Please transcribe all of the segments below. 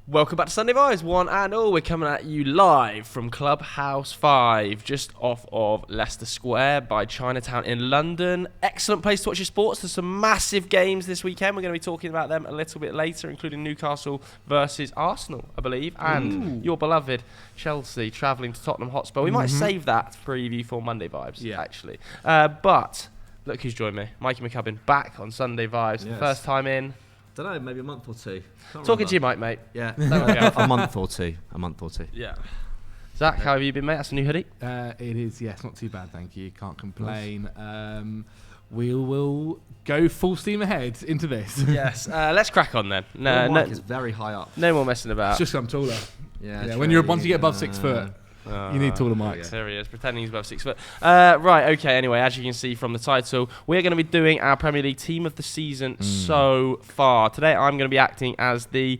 Welcome back to Sunday Vibes, one and all. We're coming at you live from Clubhouse 5, just off of Leicester Square by Chinatown in London. Excellent place to watch your sports. There's some massive games this weekend. We're going to be talking about them a little bit later, including Newcastle versus Arsenal, I believe, and your beloved Chelsea travelling to Tottenham Hotspur. We might save that preview for Monday Vibes, actually. But look who's joined me. Mikey McCubbin back on Sunday Vibes. Yes. First time in. Don't know, maybe a month or two. Talking to you, mate. Yeah, a month or two. Yeah. Zach, how have you been, mate? That's a new hoodie. It is, yes, not too bad, thank you. Can't complain. We will go full steam ahead into this. Yes. Let's crack on then. No, mic is very high up. No more messing about. It's just I'm taller. Yeah. Once you get above 6 foot, you need taller mics. There he is, pretending he's above 6 foot. Right, okay, anyway, as you can see from the title, we're going to be doing our Premier League team of the season so far. Today I'm going to be acting as the...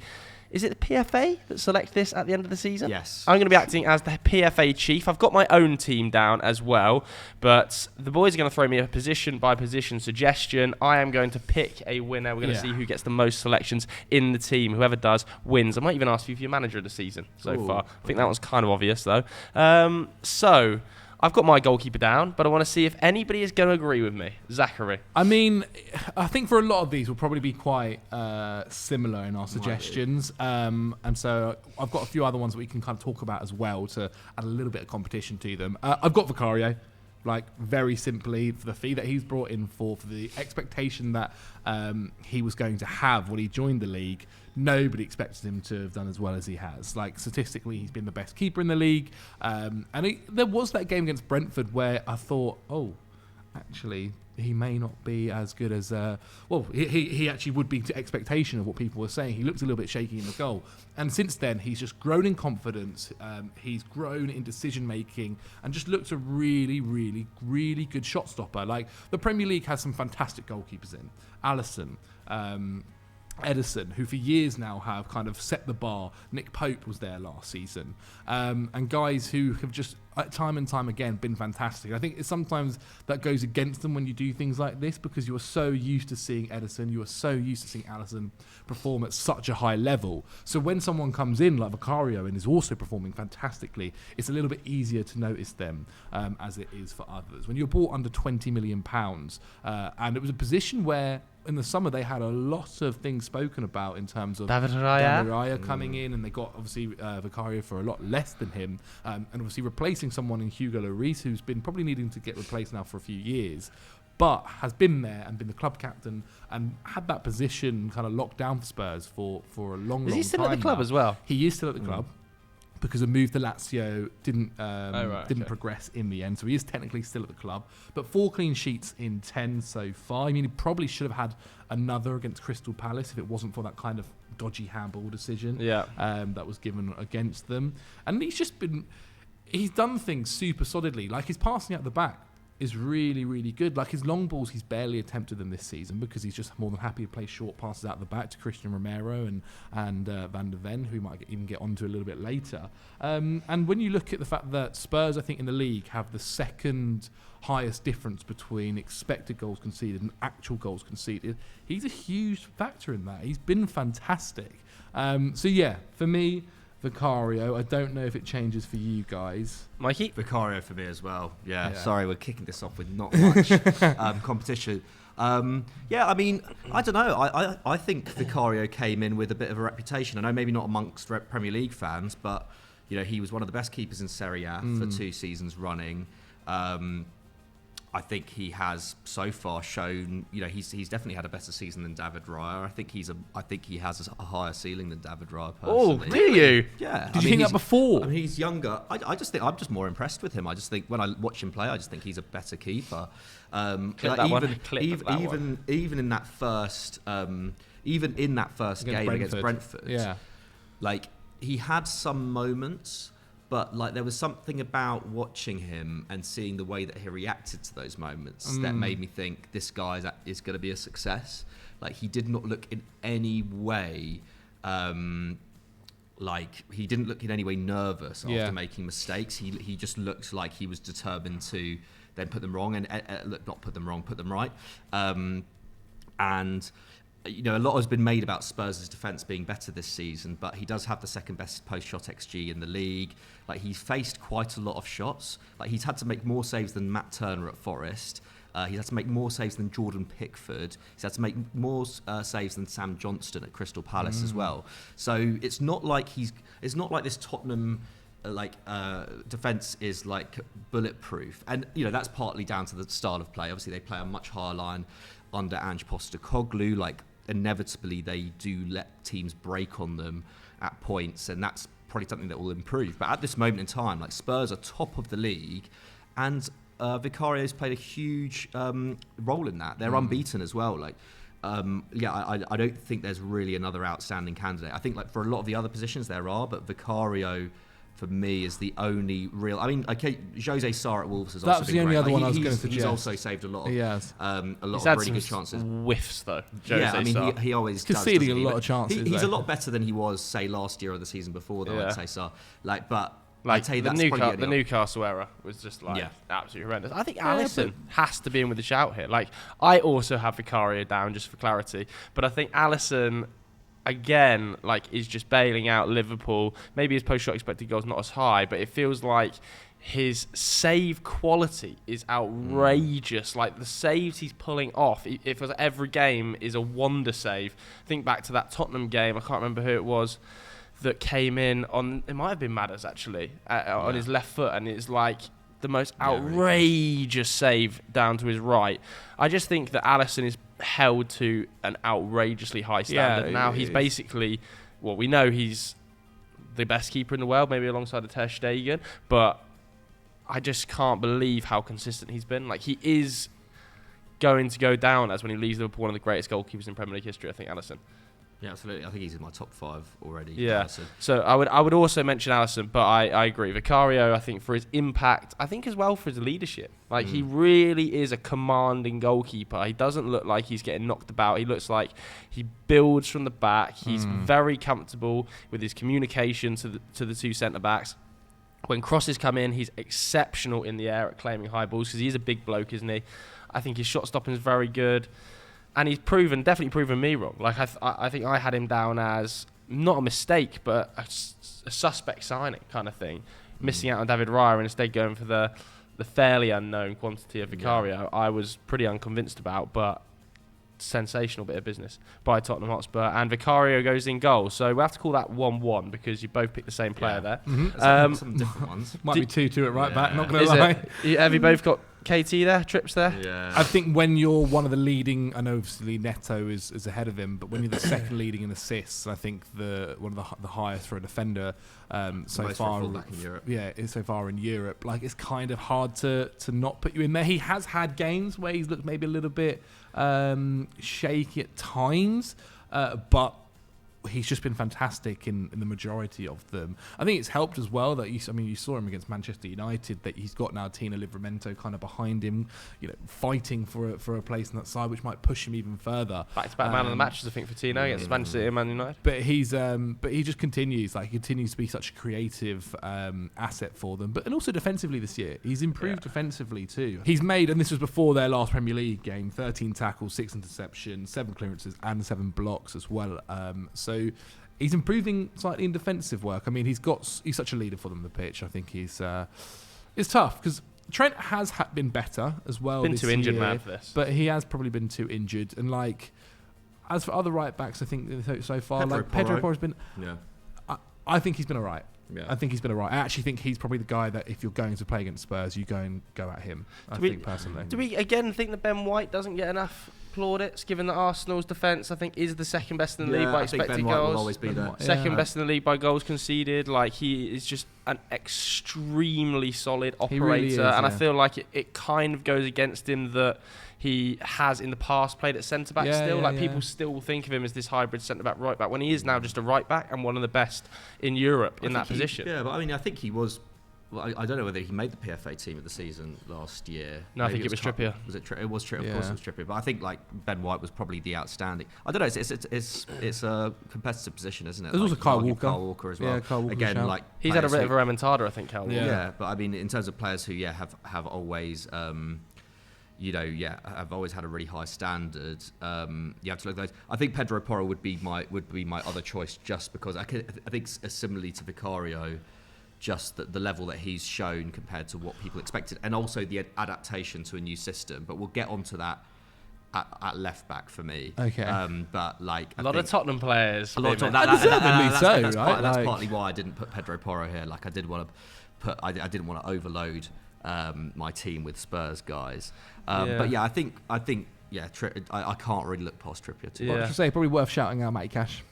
Is it the PFA that select this at the end of the season? Yes. I'm going to be acting as the PFA chief. I've got my own team down as well, but the boys are going to throw me a position-by-position suggestion. I am going to pick a winner. We're going to see who gets the most selections in the team. Whoever does wins. I might even ask you for your manager of the season so far. I think that was kind of obvious, though. So... I've got my goalkeeper down, but I want to see if anybody is going to agree with me. Zachary. I mean, I think for a lot of these, we'll probably be quite similar in our suggestions. And so I've got a few other ones that we can kind of talk about as well to add a little bit of competition to them. I've got Vicario. Like, very simply, for the fee that he's brought in for the expectation that he was going to have when he joined the league, nobody expected him to have done as well as he has. Like, statistically, he's been the best keeper in the league. There was that game against Brentford where I thought, actually, he may not be as good as... he actually would be to expectation of what people were saying. He looked a little bit shaky in the goal. And since then, he's just grown in confidence. He's grown in decision-making and just looked a really, really, really good shot stopper. Like, the Premier League has some fantastic goalkeepers in. Alisson, Edison, who for years now have kind of set the bar. Nick Pope was there last season. And guys who have just time and time again been fantastic. I think sometimes that goes against them when you do things like this because you are so used to seeing Edison, you are so used to seeing Alisson perform at such a high level. So when someone comes in like Vicario and is also performing fantastically, it's a little bit easier to notice them as it is for others. When you're bought under £20 million, and it was a position where in the summer they had a lot of things spoken about in terms of David Raya coming in, and they got obviously Vicario for a lot less than him, and obviously replacing someone in Hugo Lloris who's been probably needing to get replaced now for a few years, but has been there and been the club captain and had that position kind of locked down for Spurs for a long time. Is he still at the club as well? He is still at the club. Because a move to Lazio didn't progress in the end. So he is technically still at the club. But 4 clean sheets in 10 so far. I mean, he probably should have had another against Crystal Palace if it wasn't for that kind of dodgy handball decision that was given against them. And he's done things super solidly. Like, his passing out the back is really, really good. Like, his long balls, he's barely attempted them this season because he's just more than happy to play short passes out the back to Christian Romero and Van der Ven, who we might even get onto a little bit later. And when you look at the fact that Spurs, I think, in the league have the second highest difference between expected goals conceded and actual goals conceded, he's a huge factor in that. He's been fantastic. For me, Vicario. I don't know if it changes for you guys. Mikey? Vicario for me as well. Yeah. Sorry, we're kicking this off with not much competition. I mean, I don't know. I think Vicario came in with a bit of a reputation. I know maybe not amongst Premier League fans, but he was one of the best keepers in Serie A for 2 seasons running. I think he has so far shown, he's definitely had a better season than David Raya. I think he has a higher ceiling than David Raya personally. Oh, do you? Yeah. Did you think that before? I mean, he's younger. I just think I'm just more impressed with him. I just think when I watch him play, I just think he's a better keeper. Even in that first game against Brentford, like, he had some moments. But there was something about watching him and seeing the way that he reacted to those moments that made me think this guy is going to be a success. Like, he did not look in any way he didn't look in any way nervous after making mistakes. He just looked like he was determined to then put them wrong and not put them wrong, put them right. And a lot has been made about Spurs' defence being better this season, but he does have the second best post-shot XG in the league. Like, he's faced quite a lot of shots. Like, he's had to make more saves than Matt Turner at Forest. He's had to make more saves than Jordan Pickford. He's had to make more saves than Sam Johnston at Crystal Palace as well. So it's not like this Tottenham defence is like bulletproof, and that's partly down to the style of play. Obviously, they play a much higher line under Ange Postecoglou. Like, inevitably, they do let teams break on them at points, and that's probably something that will improve. But at this moment in time, like, Spurs are top of the league, and Vicario's played a huge role in that. They're unbeaten as well. Like, I don't think there's really another outstanding candidate. I think, like, for a lot of the other positions there are, but Vicario, for me, is the only real. I mean, okay, Jose Sarr at Wolves has also been great. That's the only other one I was going to suggest. He's also saved a lot of, He's really good chances. Whiffs though. Jose yeah, I mean, Sarr. he always conceding does, a lot of chances. He's a lot better than he was, say, last year or the season before, though. I'd say Sarr. I'd say the Newcastle era was just absolutely horrendous. I think Alisson has to be in with a shout here. Like, I also have Vicario down just for clarity, but I think Alisson, again, like, is just bailing out Liverpool. Maybe his post-shot expected goal's not as high, but it feels like his save quality is outrageous. Like, the saves he's pulling off, it feels like every game is a wonder save. Think back to that Tottenham game. I can't remember who it was that came in on, it might have been Madders actually, on his left foot, and it's like the most outrageous save down to his right. I just think that Alisson is held to an outrageously high standard. Now he's basically, we know he's the best keeper in the world, maybe alongside Ter Stegen, but I just can't believe how consistent he's been. Like, he is going to go down as, when he leaves Liverpool, one of the greatest goalkeepers in Premier League history, I think, Alisson. Yeah, absolutely. I think he's in my top 5 already. Yeah. Alisson. So I would also mention Alisson, but I agree. Vicario, I think, for his impact, I think as well for his leadership. Like, he really is a commanding goalkeeper. He doesn't look like he's getting knocked about. He looks like he builds from the back. He's very comfortable with his communication to the two centre-backs. When crosses come in, he's exceptional in the air at claiming high balls, because he's a big bloke, isn't he? I think his shot stopping is very good. And he's definitely proven me wrong. Like, I think I had him down as not a mistake, but a suspect signing kind of thing. Missing out on David Raya and instead going for the fairly unknown quantity of Vicario. I was pretty unconvinced about, but sensational bit of business by Tottenham Hotspur. And Vicario goes in goal. So we have to call that 1-1 because you both picked the same player there. Some different ones. Might be 2-2 at right back, not going to lie. Have you both got KT there, Trips there? Yeah. I think when you're one of the leading, I know obviously Neto is ahead of him, but when you're the second leading in assists, I think one of the highest for a defender so far in Europe. Yeah, so far in Europe. Like, it's kind of hard to not put you in there. He has had games where he's looked maybe a little bit shaky at times, but he's just been fantastic in the majority of them. I think it's helped as well that you saw him against Manchester United, that he's got now Tino Livramento kind of behind him, fighting for a place on that side, which might push him even further. Back-to-back man of the matches, I think, for Tino against Manchester City and Man United. But he just continues to be such a creative asset for them. And also defensively this year, he's improved defensively too. He's made, and this was before their last Premier League game, 13 tackles, 6 interceptions, 7 clearances, and 7 blocks as well. So he's improving slightly in defensive work. I mean, he's such a leader for them on the pitch. I think it's tough because Trent has been better as well. Been this too injured, year, man, for this. but he has probably been too injured. And like, as for other right backs, I think so far, Pedro Porro's been. Yeah, I think he's been alright. Yeah. I think he's been alright. I actually think he's probably the guy that if you're going to play against Spurs, you go at him. I think personally. Do we again think that Ben White doesn't get enough plaudits, given that Arsenal's defence, I think, is the second best in the league by expected Ben goals? White will always be there. Second best in the league by goals conceded. Like, he is just an extremely solid operator, really is, and I feel like it kind of goes against him that he has in the past played at centre back people still think of him as this hybrid centre back right back when he is now just a right back and one of the best in Europe in that position. Yeah, but I mean, I think he was. Well, I don't know whether he made the PFA team of the season last year. No, maybe I think it was Trippier. Was it? It was Trippier. Of course, it was Trippier. But I think like Ben White was probably the outstanding. I don't know. It's a competitive position, isn't it? There's also Kyle Walker. Kyle Walker as well. Yeah, Kyle Walker. Again, like he's had a bit of a remontada, I think. Kyle Walker. Yeah, but I mean, in terms of players who have always have always had a really high standard. You have to look at those. I think Pedro Porro would be my other choice, just because I think similarly to Vicario, just the level that he's shown compared to what people expected, and also the adaptation to a new system. But we'll get onto that at left back for me. Okay. But like a lot of Tottenham players. A lot of that's partly why I didn't put Pedro Porro here. Like I didn't want to overload my team with Spurs guys. But yeah, I think I can't really look past Trippier too much. I should say probably worth shouting out Matty Cash,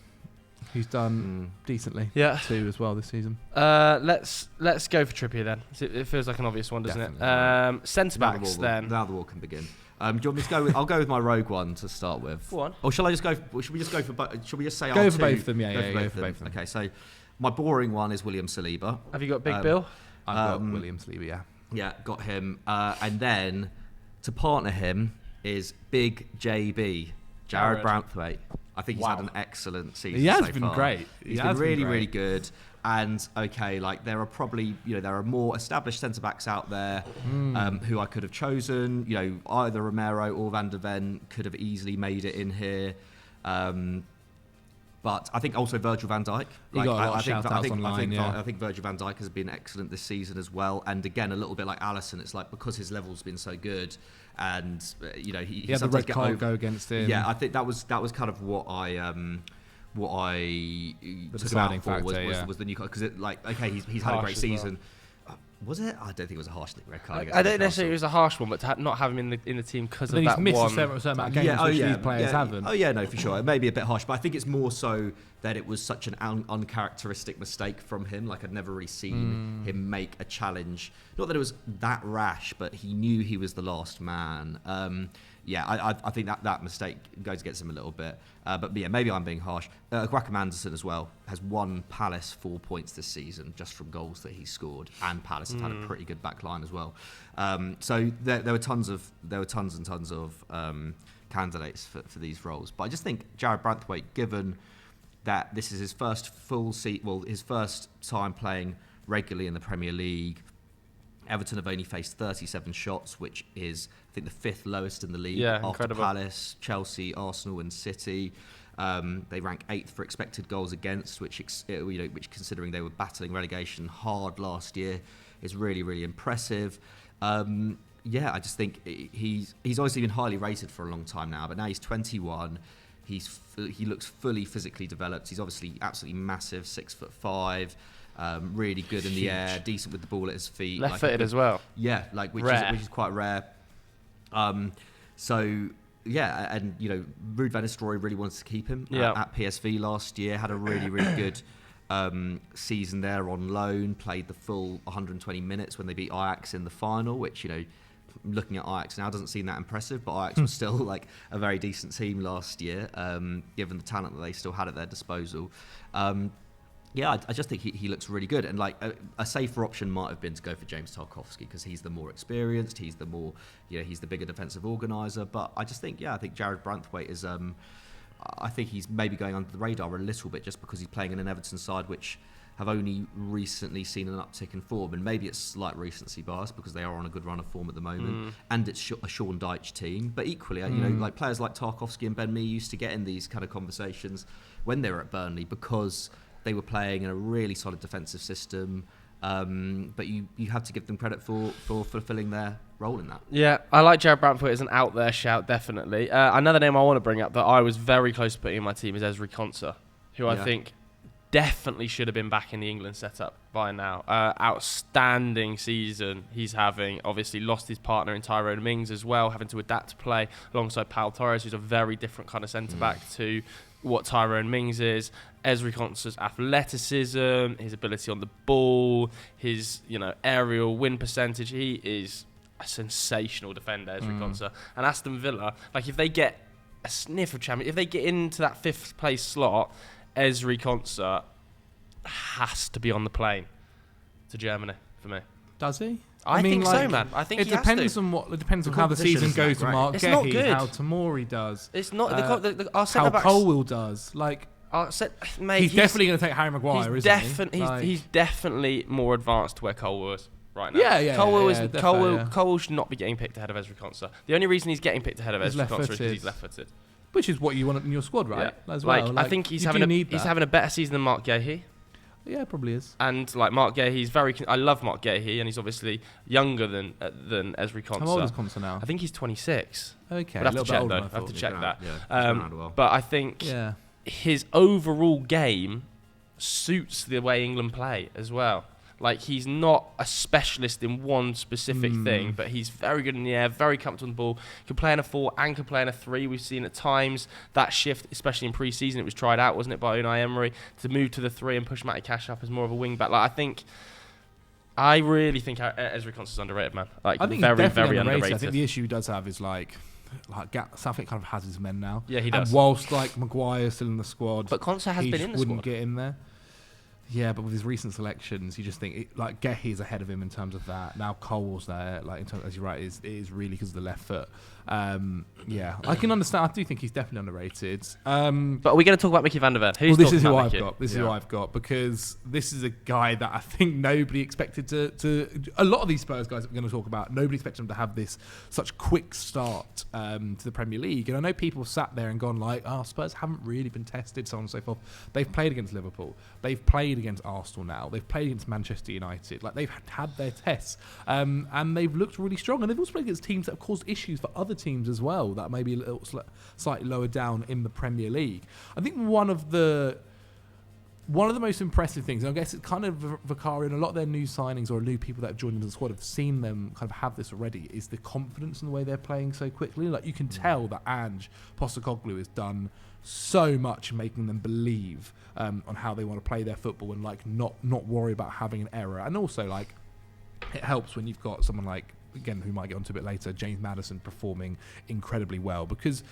who's done decently too as well this season. Let's go for Trippier then. It feels like an obvious one, doesn't it? Centre backs then. Now the war can begin. Do you want me to go with? I'll go with my rogue one to start with. Go on. Or shall I just go? Should we just go for? Should we just say go our for two? both of them? Yeah, go for both of them. Okay, so my boring one is William Saliba. Have you got Big Bill? I've got William Saliba. Yeah. Yeah, got him. And then to partner him is Big JB, Jared Branthwaite. I think he's had an excellent season. He has so been far. great. He's been really good. And like there are probably there are more established centre backs out there who I could have chosen. Either Romero or Van der Ven could have easily made it in here. But I think also Virgil van Dijk. I think Virgil van Dijk has been excellent this season as well. And again, a little bit like Alisson, it's like because his level's been so good, and he had the red card go against him. Yeah, I think that was kind of what I took him out for was the new card, because he's had a great season. Was it? I don't think it was a harsh red card. I don't necessarily it was a harsh one, but to not have him in the team because of that one. He's missed a certain amount of games which these players haven't. Oh yeah, no, for sure. It may be a bit harsh, but I think it's more so that it was such an uncharacteristic mistake from him. Like I'd never really seen him make a challenge. Not that it was that rash, but he knew he was the last man. I think that mistake goes against him a little bit. But yeah, maybe I'm being harsh. Joachim Andersen as well has won Palace 4 points this season just from goals that he scored, and Palace have had a pretty good back line as well. So there were tons and tons of candidates for these roles. But I just think Jared Branthwaite, given that this is his first his first time playing regularly in the Premier League. Everton have only faced 37 shots, which is, I think, the fifth lowest in the league after incredible. Palace, Chelsea, Arsenal and City. They rank 8th for expected goals against, which considering they were battling relegation hard last year, is really, really impressive. I just think he's obviously been highly rated for a long time now, but now he's 21. He looks fully physically developed. He's obviously absolutely massive, 6'5". Really good in the air, decent with the ball at his feet. Left-footed as well. Yeah, which is quite rare. And Ruud van Nistelrooy really wants to keep him at PSV last year. Had a really, really good season there on loan. Played the full 120 minutes when they beat Ajax in the final, which looking at Ajax now doesn't seem that impressive, but Ajax was still like a very decent team last year, given the talent that they still had at their disposal. I just think he looks really good, and like a safer option might have been to go for James Tarkowski because he's the more experienced, he's the more he's the bigger defensive organiser. But I just think Jared Branthwaite is I think he's maybe going under the radar a little bit just because he's playing in an Everton side which have only recently seen an uptick in form, and maybe it's slight recency bias because they are on a good run of form at the moment, and it's a Sean Dyche team. But equally, like players like Tarkowski and Ben Mee used to get in these kind of conversations when they were at Burnley because they were playing in a really solid defensive system, but you have to give them credit for fulfilling their role in that. Yeah, I like Jared Branthwaite as an out there shout, definitely. Another name I want to bring up that I was very close to putting in my team is Ezri Konsa, who I think definitely should have been back in the England setup by now. Outstanding season he's having. Obviously lost his partner in Tyrone Mings as well, having to adapt to play alongside Pau Torres, who's a very different kind of centre-back to what Tyrone Mings is. Ezri Konsa's athleticism, his ability on the ball, his aerial win percentage. He is a sensational defender, Ezri Konsa. And Aston Villa, like if they get a sniff of champion, if they get into that 5th place slot, Ezri Konsa has to be on the plane to Germany for me. Does he? I think so, man. I think it depends on what. It depends on how the season goes to Mark Gehey, how Tamori does. It's not our how Colwill does. Like mate, he's definitely going to take Harry Maguire, isn't he? He's definitely more advanced to where Colwill was. right now. Colwill should not be getting picked ahead of Ezri Konsa. The only reason he's getting picked ahead of Ezri Konsa is because he's left-footed. Which is what you want in your squad, right? Yeah. As well. I think he's having a better season than Mark Gahey. Yeah, probably is. And like Mark Gahey, I love Mark Gahey, and he's obviously younger than Ezri Konsa. How old is Konsa now? I think he's 26. Okay, I'd have to check though. I have to check that. Yeah, but I think his overall game suits the way England play as well. Like, he's not a specialist in one specific thing, but he's very good in the air, very comfortable in the ball, can play in a 4 and can play in a 3. We've seen at times that shift, especially in pre-season, it was tried out, wasn't it, by Unai Emery, to move to the 3 and push Matty Cash up as more of a wing back. Like, I really think Ezri Konsa's underrated, man. Like, I think very, he's definitely very underrated. I think the issue he does have is Southgate kind of has his men now. Yeah, he does. And whilst Maguire's still in the squad, but Konsa has been in the squad. Wouldn't get in there. Yeah, but with his recent selections, you just think Gahey's ahead of him in terms of that. Now Cole's there, as you're right, it is really because of the left foot. Yeah, I can understand. I do think he's definitely underrated. But are we going to talk about Mickey van der Ven? This is who I've got. This is who I've got, because this is a guy that I think nobody expected to. A lot of these Spurs guys that we're going to talk about, nobody expected them to have this such quick start to the Premier League. And I know people sat there and gone like, "Oh, Spurs haven't really been tested," so on and so forth. They've played against Liverpool. They've played against Arsenal now. They've played against Manchester United. Like, they've had their tests, and they've looked really strong. And they've also played against teams that have caused issues for other teams as well, that may be a little slightly lower down in the Premier League. I think one of the most impressive things, and I guess it's kind of Vicario and a lot of their new signings or new people that have joined into the squad have seen them kind of have this already, is the confidence in the way they're playing so quickly. Like, you can tell that Ange Postecoglou has done so much in making them believe on how they want to play their football, and not worry about having an error. And also, it helps when you've got someone like, again, who might get onto a bit later, James Maddison, performing incredibly well, because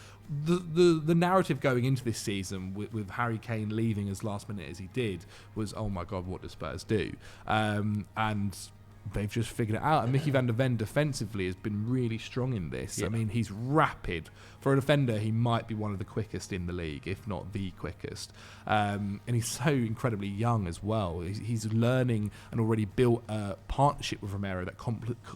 the narrative going into this season with Harry Kane leaving as last minute as he did was, oh my God, what do Spurs do? And they've just figured it out. And Mickey van der Ven defensively has been really strong in this. Yeah. I mean, he's rapid. For a defender, he might be one of the quickest in the league, if not the quickest. And he's so incredibly young as well. He's learning and already built a partnership with Romero that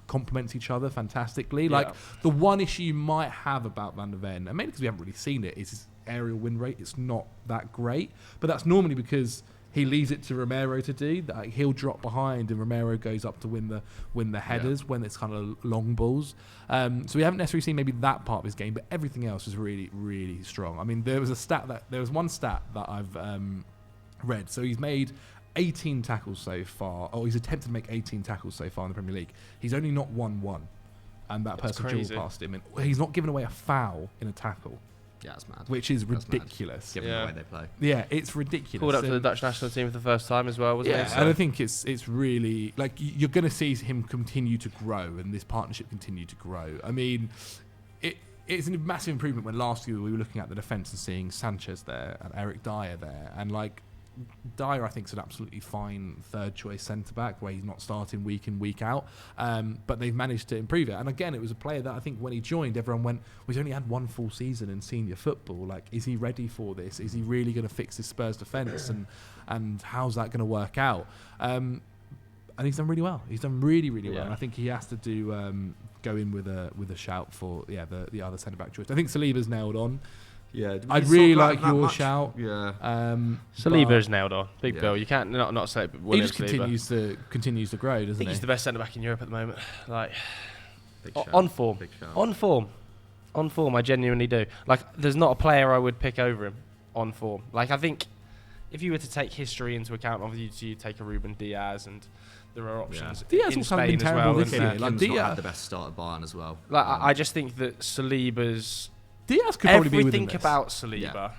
complements each other fantastically. Yeah. Like, the one issue you might have about Van der Ven, and maybe because we haven't really seen it, is his aerial win rate. It's not that great. But that's normally because he leaves it to Romero to do. That he'll drop behind and Romero goes up to win the headers when it's kind of long balls. So we haven't necessarily seen maybe that part of his game, but everything else is really, really strong. I mean, there was one stat that I've read. So he's made 18 tackles so far, or he's attempted to make 18 tackles so far in the Premier League. He's only not won one, and that person dual past him, and he's not given away a foul in a tackle. Yeah, that's mad. Which is ridiculous. Given the way they play. Yeah, it's ridiculous. Called up to the Dutch national team for the first time as well, wasn't he? Yeah, and I think it's really, like, you're going to see him continue to grow and this partnership continue to grow. I mean, it's a massive improvement when last year we were looking at the defence and seeing Sanchez there and Eric Dyer there. And, like, Dyer, I think, is an absolutely fine third-choice centre-back where he's not starting week in, week out. But they've managed to improve it. And again, it was a player that I think when he joined, everyone went, well, he's only had one full season in senior football. Like, is he ready for this? Is he really going to fix his Spurs defence? And how's that going to work out? And he's done really well. He's done really, really well. And I think he has to go in with a shout for the other centre-back choice. I think Saliba's nailed on. Yeah, I'd really like your shout. Yeah, Saliba's nailed on. Big Bill. You can't not say. He just continues to grow, doesn't he? He's the best centre back in Europe at the moment. Like, on form. On form. I genuinely do. Like, there's not a player I would pick over him on form. Like, I think if you were to take history into account, obviously you take a Ruben Diaz, and there are options Diaz in also Spain been as well. this year. Like, Diaz not had the best start at Bayern as well. Like, I just think that Saliba's. Diaz could probably be everything about Saliba. Yeah.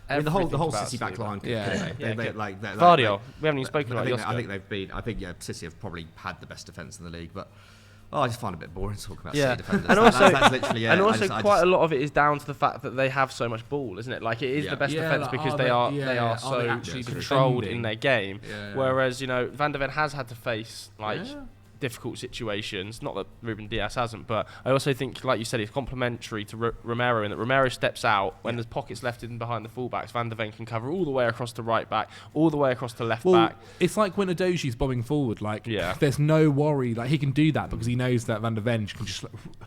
I mean, the whole City back line. Vardio. We haven't even spoken about Josko. I think City have probably had the best defence in the league, but I just find it a bit boring to talk about City defenders. And also, that's literally it. And also, quite a lot of it is down to the fact that they have so much ball, isn't it? Like, it is the best defence because they are so controlled in their game. Whereas, Van der Ven has had to face difficult situations. Not that Ruben Dias hasn't, but I also think, like you said, he's complementary to Romero in that Romero steps out when there's pockets left in behind the fullbacks. Van der Ven can cover all the way across to right back, all the way across to left back. It's like when Udogi's bombing forward. There's no worry. He can do that because he knows that Van der Ven can just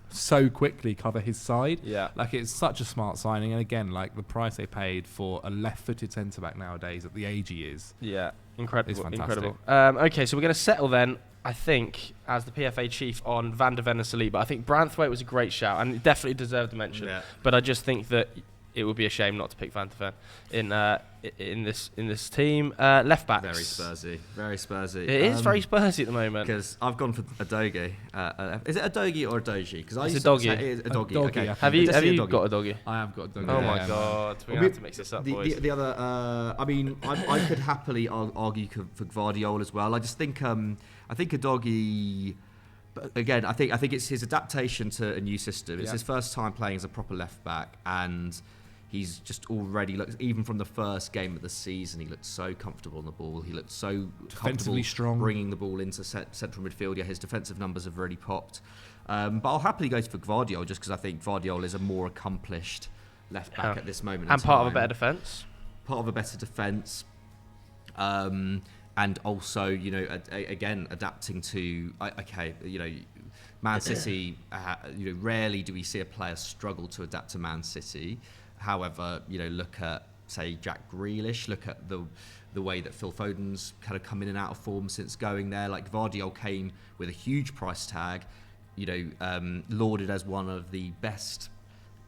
so quickly cover his side. Yeah. It's such a smart signing. And again, the price they paid for a left-footed centre-back nowadays at the age he is. Yeah. Incredible. Incredible. Okay, so we're going to settle then, I think, as the PFA chief on Van der Ven and Saliba. I think Branthwaite was a great shout and definitely deserved a mention. Yeah. But I just think that it would be a shame not to pick Van der Ven in this team. Left backs. Very Spursy. It is very Spursy at the moment. Because I've gone for Adogi. Is it Adogi or Adogi? Because it's a doggy. It is a doggy. Okay. Have you got a doggy? I have got a doggy. Oh my God, we're gonna have to mix this up, boys. The other, I could happily argue for Gvardiol as well. I just think, I think a doggy. But again, I think it's his adaptation to a new system. It's his first time playing as a proper left back, and he's just already looked, even from the first game of the season, he looked so comfortable on the ball. He looked so comfortable strong, bringing the ball into central midfield. Yeah, his defensive numbers have really popped. But I'll happily go for Gvardiol just because I think Gvardiol is a more accomplished left back at this moment. And part of a better defence. Part of a better defence. And also, again, adapting to Man City. Rarely do we see a player struggle to adapt to Man City. However, look at, say, Jack Grealish. Look at the way that Phil Foden's kind of come in and out of form since going there. Gvardiol came with a huge price tag. Lauded as one of the best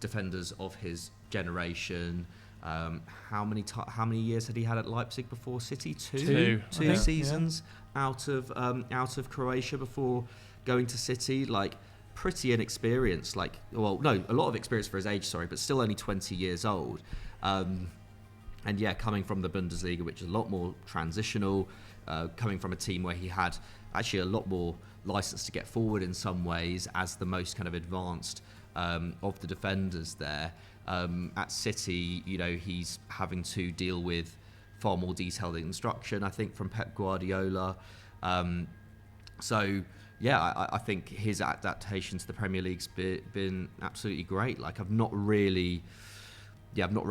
defenders of his generation. How many years had he had at Leipzig before City? Two seasons out of Croatia before going to City. Pretty inexperienced. A lot of experience for his age. Sorry, but still only 20 years old. And coming from the Bundesliga, which is a lot more transitional. Coming from a team where he had actually a lot more license to get forward in some ways as the most kind of advanced of the defenders there. At City, he's having to deal with far more detailed instruction, I think, from Pep Guardiola. I think his adaptation to the Premier League's been absolutely great. I've not really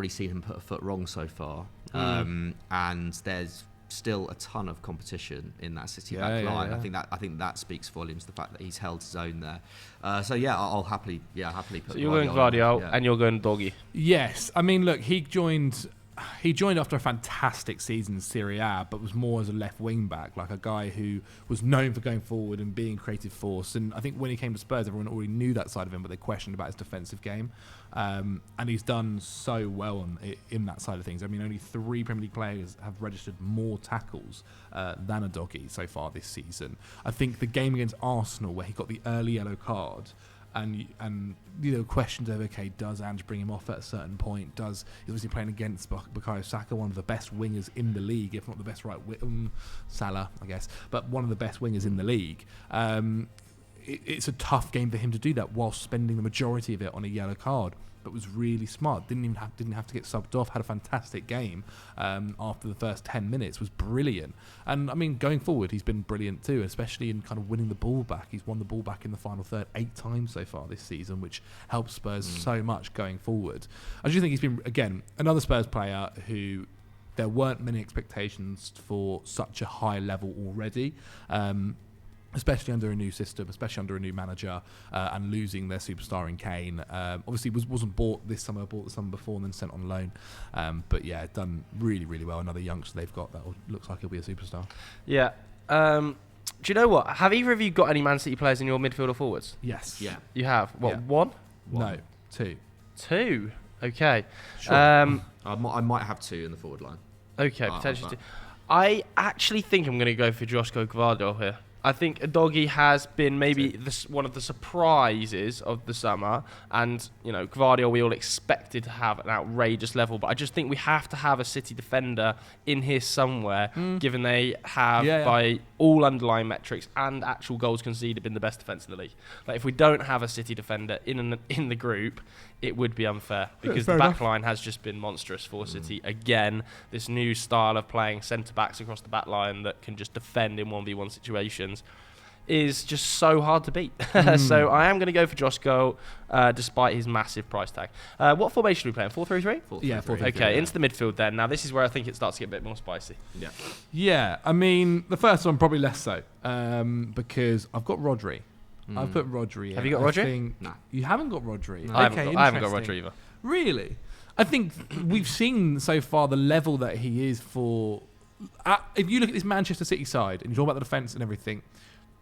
seen him put a foot wrong so far. And there's still a ton of competition in that City back line. Yeah. I think that speaks volumes. The fact that he's held his own there. I'll happily put. So you're going Gvardiol and you're going Doggy. Yes, I mean, look, he joined after a fantastic season in Serie A, but was more as a left wing back, a guy who was known for going forward and being a creative force. And I think when he came to Spurs, everyone already knew that side of him, but they questioned about his defensive game. And he's done so well in that side of things. I mean, only 3 Premier League players have registered more tackles than a Doggy so far this season. I think the game against Arsenal, where he got the early yellow card, and questions over, okay, does Ange bring him off at a certain point? He's obviously playing against Bukayo Saka, one of the best wingers in the league, if not the best Salah, I guess, but one of the best wingers in the league. It's a tough game for him to do that whilst spending the majority of it on a yellow card. But was really smart. Didn't have to get subbed off. Had a fantastic game after the first 10 minutes. Was brilliant. And I mean, going forward, he's been brilliant too, especially in kind of winning the ball back. He's won the ball back in the final third 8 times so far this season, which helps Spurs so much going forward. I do think he's been, again, another Spurs player who there weren't many expectations for such a high level already. Especially under a new system, especially under a new manager, and losing their superstar in Kane. Obviously, wasn't bought this summer, bought the summer before and then sent on loan. But yeah, done really, really well. Another youngster they've got that looks like he'll be a superstar. Yeah. Do you know what? Have either of you got any Man City players in your midfield or forwards? Yes. Yeah. You have? What, yeah. One? No, 2. 2? Okay. Sure. I might have 2 in the forward line. Okay, potentially 2. I actually think I'm going to go for Joško Gvardiol here. I think Udogi has been maybe one of the surprises of the summer, and Gvardiol we all expected to have an outrageous level, but I just think we have to have a City defender in here somewhere, given they have by all underlying metrics and actual goals conceded been the best defence in the league. If we don't have a City defender in the group, it would be unfair because the back line has just been monstrous for City. Again, this new style of playing centre-backs across the back line that can just defend in 1v1 situations. is just so hard to beat. So I am going to go for Josh Goal, despite his massive price tag. What formation are we playing? 4-3-3? 4-3-3. Yeah, 4-3-3. Okay, into the midfield then. Now this is where I think it starts to get a bit more spicy. Yeah. Yeah, I mean, the first one probably less so, because I've got Rodri. I've put Rodri in. Have you got Rodri? No. You haven't got Rodri? I haven't got Rodri either. Really? I think we've seen so far the level that he is for... if you look at this Manchester City side, and you talk about the defence and everything,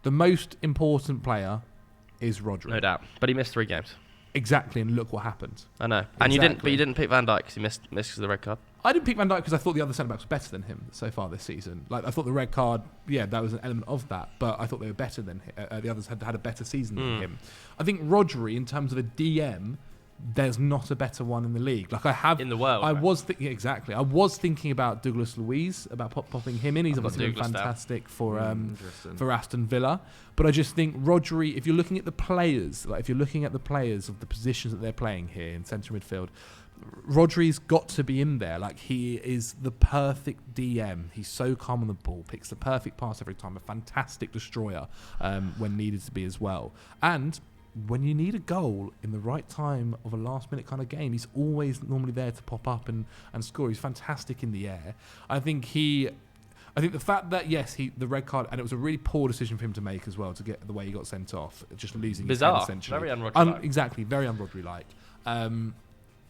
the most important player is Rodri. No doubt. But he missed 3 games. Exactly, and look what happened. I know. And you didn't Exactly. pick Van Dijk because he missed because of the red card. I didn't pick Van Dijk because I thought the other centre-backs were better than him so far this season. Like, I thought the red card, that was an element of that, but I thought they were better than him. The others had a better season than him. I think Rodri, in terms of a DM, there's not a better one in the league. Like, I have In the world, I right? was thinking exactly. I was thinking about Douglas Luiz, about popping him in. He's I've got obviously been Douglas down. fantastic for Interesting. Aston Villa. But I just think Rodri, if you're looking at the players, of the positions that they're playing here in centre midfield, Rodri's got to be in there. Like, he is the perfect DM. He's so calm on the ball, picks the perfect pass every time, a fantastic destroyer when needed to be as well. And when you need a goal in the right time of a last-minute kind of game, he's always normally there to pop up and score. He's fantastic in the air. I think the fact that, the red card, and it was a really poor decision for him to make as well, to get the way he got sent off, just losing his head, Bizarre. essentially. Very un-Rodri-like. Exactly, very un-Rodri-like.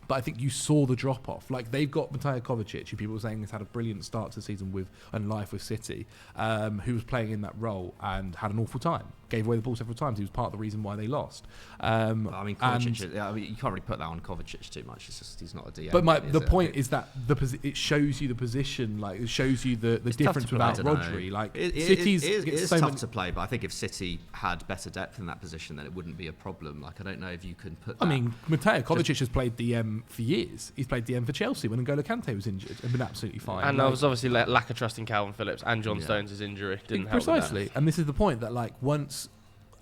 But I think you saw the drop-off. Like, they've got Mateo Kovacic, who people were saying has had a brilliant start to the season and life with City, who was playing in that role and had an awful time. Gave away the ball several times. He was part of the reason why they lost. Kovacic, you can't really put that on Kovacic too much. It's just he's not a DM. But the point is that it shows you the position. Like, it shows you the difference without Rodri. Like, City's it is so tough much to play, but I think if City had better depth in that position, then it wouldn't be a problem. Like, I don't know if you can put that. I mean, Mateo Kovacic has played DM for years. He's played DM for Chelsea when N'Golo Kante was injured and been absolutely fine. And there was obviously lack of trust in Calvin Phillips and John Stones' injury. Didn't help with that. Precisely. And this is the point that, like, once...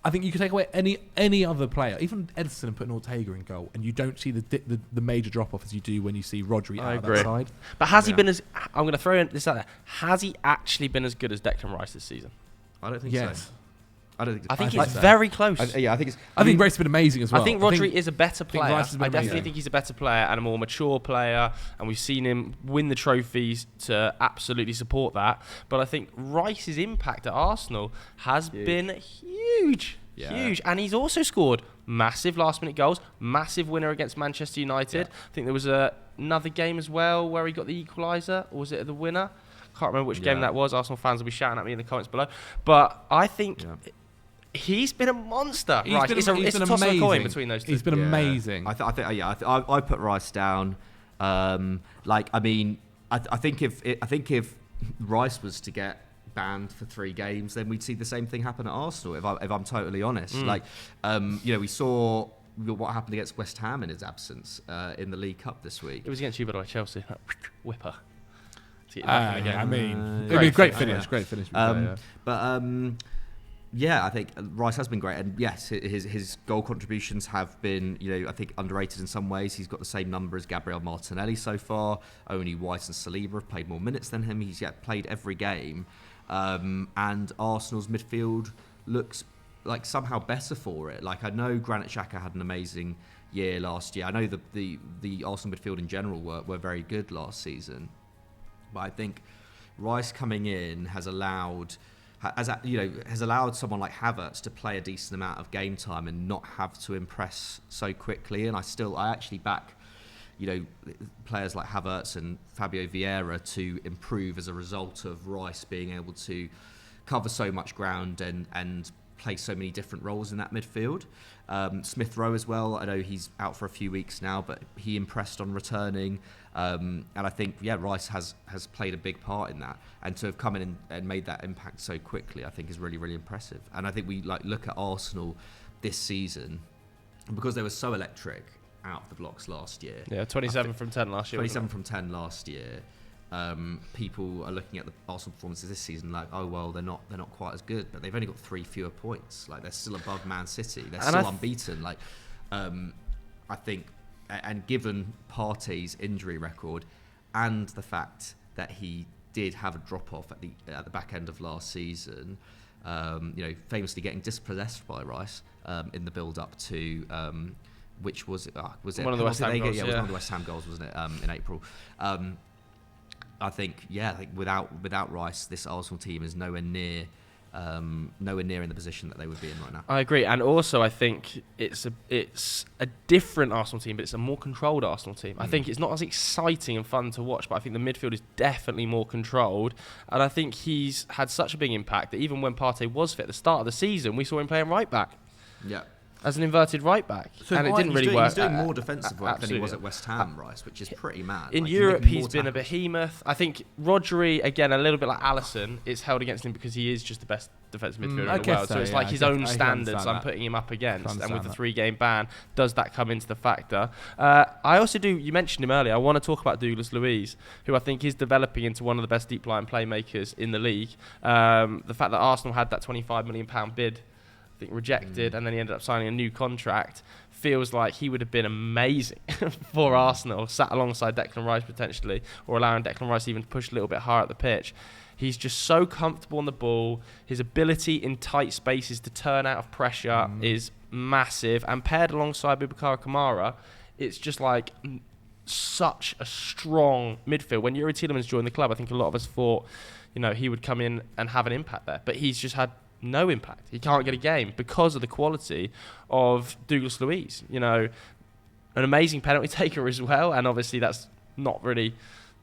I think you could take away any other player, even Edison, and put an Ortega in goal, and you don't see the major drop-off as you do when you see Rodri out of that side. But has he been as... I'm going to throw this out there. Has he actually been as good as Declan Rice this season? I don't think so. I think it's very close. I think Rice has been amazing as well. I think Rodri is a better player. Rice has been I definitely amazing. think he's a better player and a more mature player, and we've seen him win the trophies to absolutely support that. But I think Rice's impact at Arsenal has been huge. Yeah. Huge. And he's also scored massive last-minute goals, massive winner against Manchester United. I think there was another game as well where he got the equaliser, or was it the winner? Can't remember which game that was. Arsenal fans will be shouting at me in the comments below. But I think... He's been a monster. It's a toss of a coin between those two. He's been amazing. I put Rice down. I think if Rice was to get banned for 3 games, then we'd see the same thing happen at Arsenal. If I'm totally honest, we saw what happened against West Ham in his absence in the League Cup this week. It was against you, by the way, Chelsea. That whipper. To get back in the game. I mean, great finish. I think Rice has been great, and yes, his goal contributions have been, I think, underrated in some ways. He's got the same number as Gabriel Martinelli so far. Only White and Saliba have played more minutes than him. He's played every game, and Arsenal's midfield looks like somehow better for it. Like, I know Granit Xhaka had an amazing year last year. I know the Arsenal midfield in general were very good last season, but I think Rice coming in has allowed someone like Havertz to play a decent amount of game time and not have to impress so quickly. And I actually back, players like Havertz and Fabio Vieira to improve as a result of Rice being able to cover so much ground and play so many different roles in that midfield. Smith Rowe as well. I know he's out for a few weeks now, but he impressed on returning. And I think, Rice has played a big part in that. And to have come in and made that impact so quickly, I think is really, really impressive. And I think we look at Arsenal this season, because they were so electric out of the blocks last year. Yeah, 27 from 10 last year. 27 from 10 last year. People are looking at the Arsenal performances this season like, oh well, they're not quite as good, but they've only got 3 fewer points. Like, they're still above Man City. They're still unbeaten. Like, I think, and given Partey's injury record and the fact that he did have a drop off at the back end of last season, famously getting dispossessed by Rice in the build-up to which was it one of the West Ham goals? Yeah, it was one of the West Ham goals, wasn't it? In April. I think without Rice, this Arsenal team is nowhere near in the position that they would be in right now. I agree, and also I think it's a different Arsenal team, but it's a more controlled Arsenal team. I think it's not as exciting and fun to watch, but I think the midfield is definitely more controlled, and I think he's had such a big impact that even when Partey was fit at the start of the season, we saw him playing right back. Yeah. As an inverted right back, and it didn't really work. He's doing more defensive work than he was at West Ham, Rice, which is pretty mad. In Europe, he's been a behemoth. I think Rodri, again, a little bit like Alisson, is held against him because he is just the best defensive midfielder in the world. So it's like his own standards I'm putting him up against. And with the 3-game ban, does that come into the factor? I also do, you mentioned him earlier, I want to talk about Douglas Luiz, who I think is developing into one of the best deep-line playmakers in the league. The fact that Arsenal had that £25 million bid, I think, rejected, and then he ended up signing a new contract, feels like he would have been amazing for Arsenal, sat alongside Declan Rice potentially, or allowing Declan Rice even to push a little bit higher at the pitch. He's just so comfortable on the ball. His ability in tight spaces to turn out of pressure is massive, and paired alongside Boubacar Kamara, it's just like such a strong midfield. When Yuri Tielemans joined the club, I think a lot of us thought, he would come in and have an impact there, but he's just had no impact. He can't get a game because of the quality of Douglas Luiz. An amazing penalty taker as well, and obviously that's not really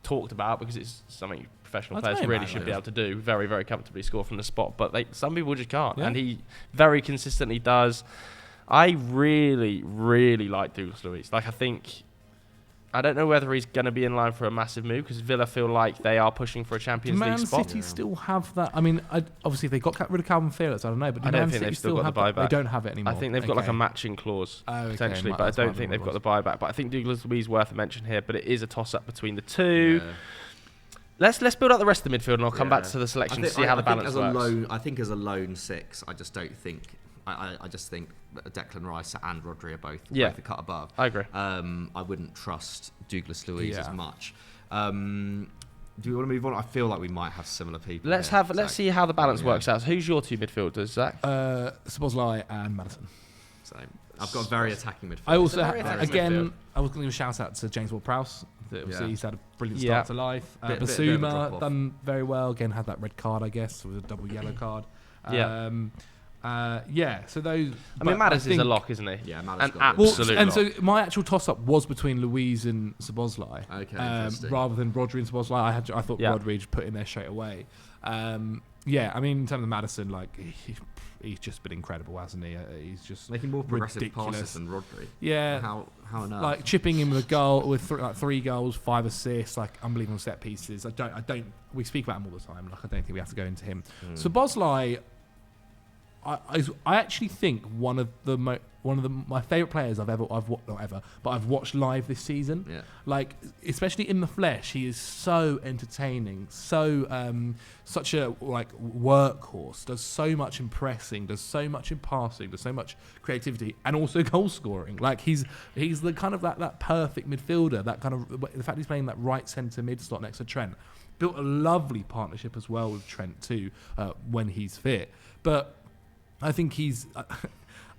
talked about because it's something professional players really should be able to do, very, very comfortably score from the spot, but some people just can't, and he very consistently does. I really, really like Douglas Luiz. I don't know whether he's going to be in line for a massive move because Villa feel like they are pushing for a Champions League spot. Man City still have that. I mean, obviously they got rid of Calvin Phillips. I don't know, but I don't think they've still got the buyback. They don't have it anymore. I think they've got like a matching clause potentially, but I don't think they've got the buyback. But I think Douglas Luiz worth a mention here. But it is a toss-up between the two. Yeah. Let's build up the rest of the midfield, and I'll come back to the selection to see how the balance works. I think as a lone six, I just don't think. I just think Declan Rice and Rodri are both a cut above. I agree. I wouldn't trust Douglas Luiz as much. Do we want to move on? I feel like we might have similar people. Let's see how the balance works out. So who's your two midfielders, Zach? Szoboszlai and Maddison. So I've got a very attacking midfield. I also I was going to give a shout out to James Ward-Prowse. He's had a brilliant start to life. Basuma done very well. Again, had that red card, I guess, with a double yellow card. So those. Maddison's a lock, isn't he? Yeah, Maddison's absolutely. And so my actual toss-up was between Luiz and Szoboszlai, rather than Rodri and Szoboszlai. I thought Rodri just put in there straight away. In terms of Maddison, he's just been incredible, hasn't he? He's just making more progressive passes than Rodri. Yeah, how on earth? Like chipping in with a goal, with 3 goals, 5 assists, unbelievable set pieces. I don't. We speak about him all the time. I don't think we have to go into him. Szoboszlai, I actually think one of my favourite players I've watched live this season. Yeah. Especially in the flesh, he is so entertaining, so such a workhorse. Does so much in pressing, does so much in passing, does so much creativity, and also goal scoring. He's the kind of that perfect midfielder. That kind of the fact he's playing that right centre mid slot next to Trent. Built a lovely partnership as well with Trent too when he's fit, but. I think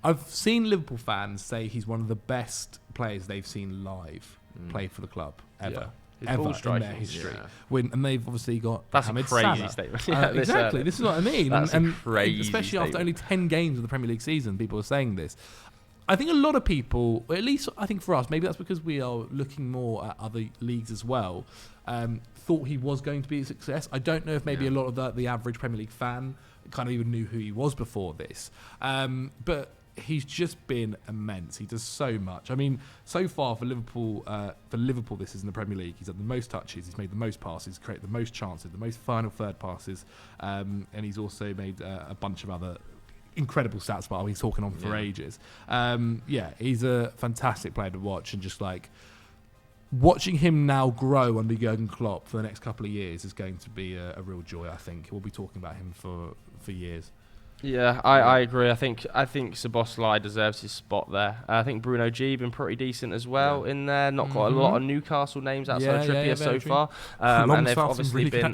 I've seen Liverpool fans say he's one of the best players they've seen live play for the club ever. Ever in their history. And they've obviously got That's Mohamed a crazy Salah. statement. Exactly. This is what I mean. That's a crazy especially statement. after only 10 games of the Premier League season, people are saying this. I think a lot of people, or at least I think for us, maybe that's because we are looking more at other leagues as well, thought he was going to be a success. I don't know if maybe a lot of the average Premier League fan kind of even knew who he was before this. But he's just been immense. He does so much. I mean, so far for Liverpool this season in the Premier League, he's had the most touches, he's made the most passes, created the most chances, the most final third passes, and he's also made a bunch of other incredible stats, but he's talking on for ages. He's a fantastic player to watch, and just watching him now grow under Jurgen Klopp for the next couple of years is going to be a real joy, I think. We'll be talking about him for years. Yeah, I agree. I think Szoboszlai deserves his spot there. I think Bruno G been pretty decent as well in there. Not got a lot of Newcastle names outside of Trippier so far, and they've obviously been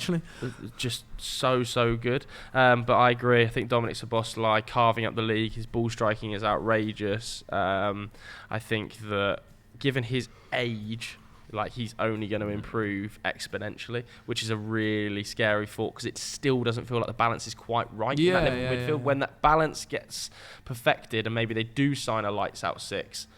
just so good. But I agree. I think Dominic Szoboszlai carving up the league. His ball striking is outrageous. I think that given his age, like, he's only going to improve exponentially, which is a really scary thought because it still doesn't feel like the balance is quite right in that Liverpool midfield. When that balance gets perfected and maybe they do sign a lights out six,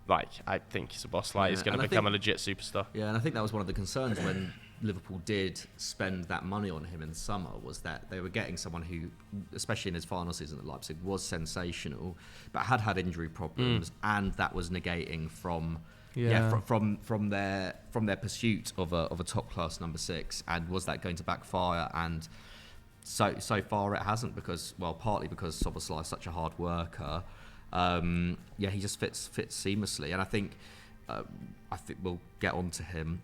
like, I think Szoboszlai is going to become a legit superstar. Yeah, and I think that was one of the concerns when Liverpool did spend that money on him in the summer, was that they were getting someone who, especially in his final season at Leipzig, was sensational, but had injury problems, and that was negating from their pursuit of a top class number 6. And was that going to backfire? And so far it hasn't, partly because Szoboszlai is such a hard worker. He just fits seamlessly, and I think we'll get onto him.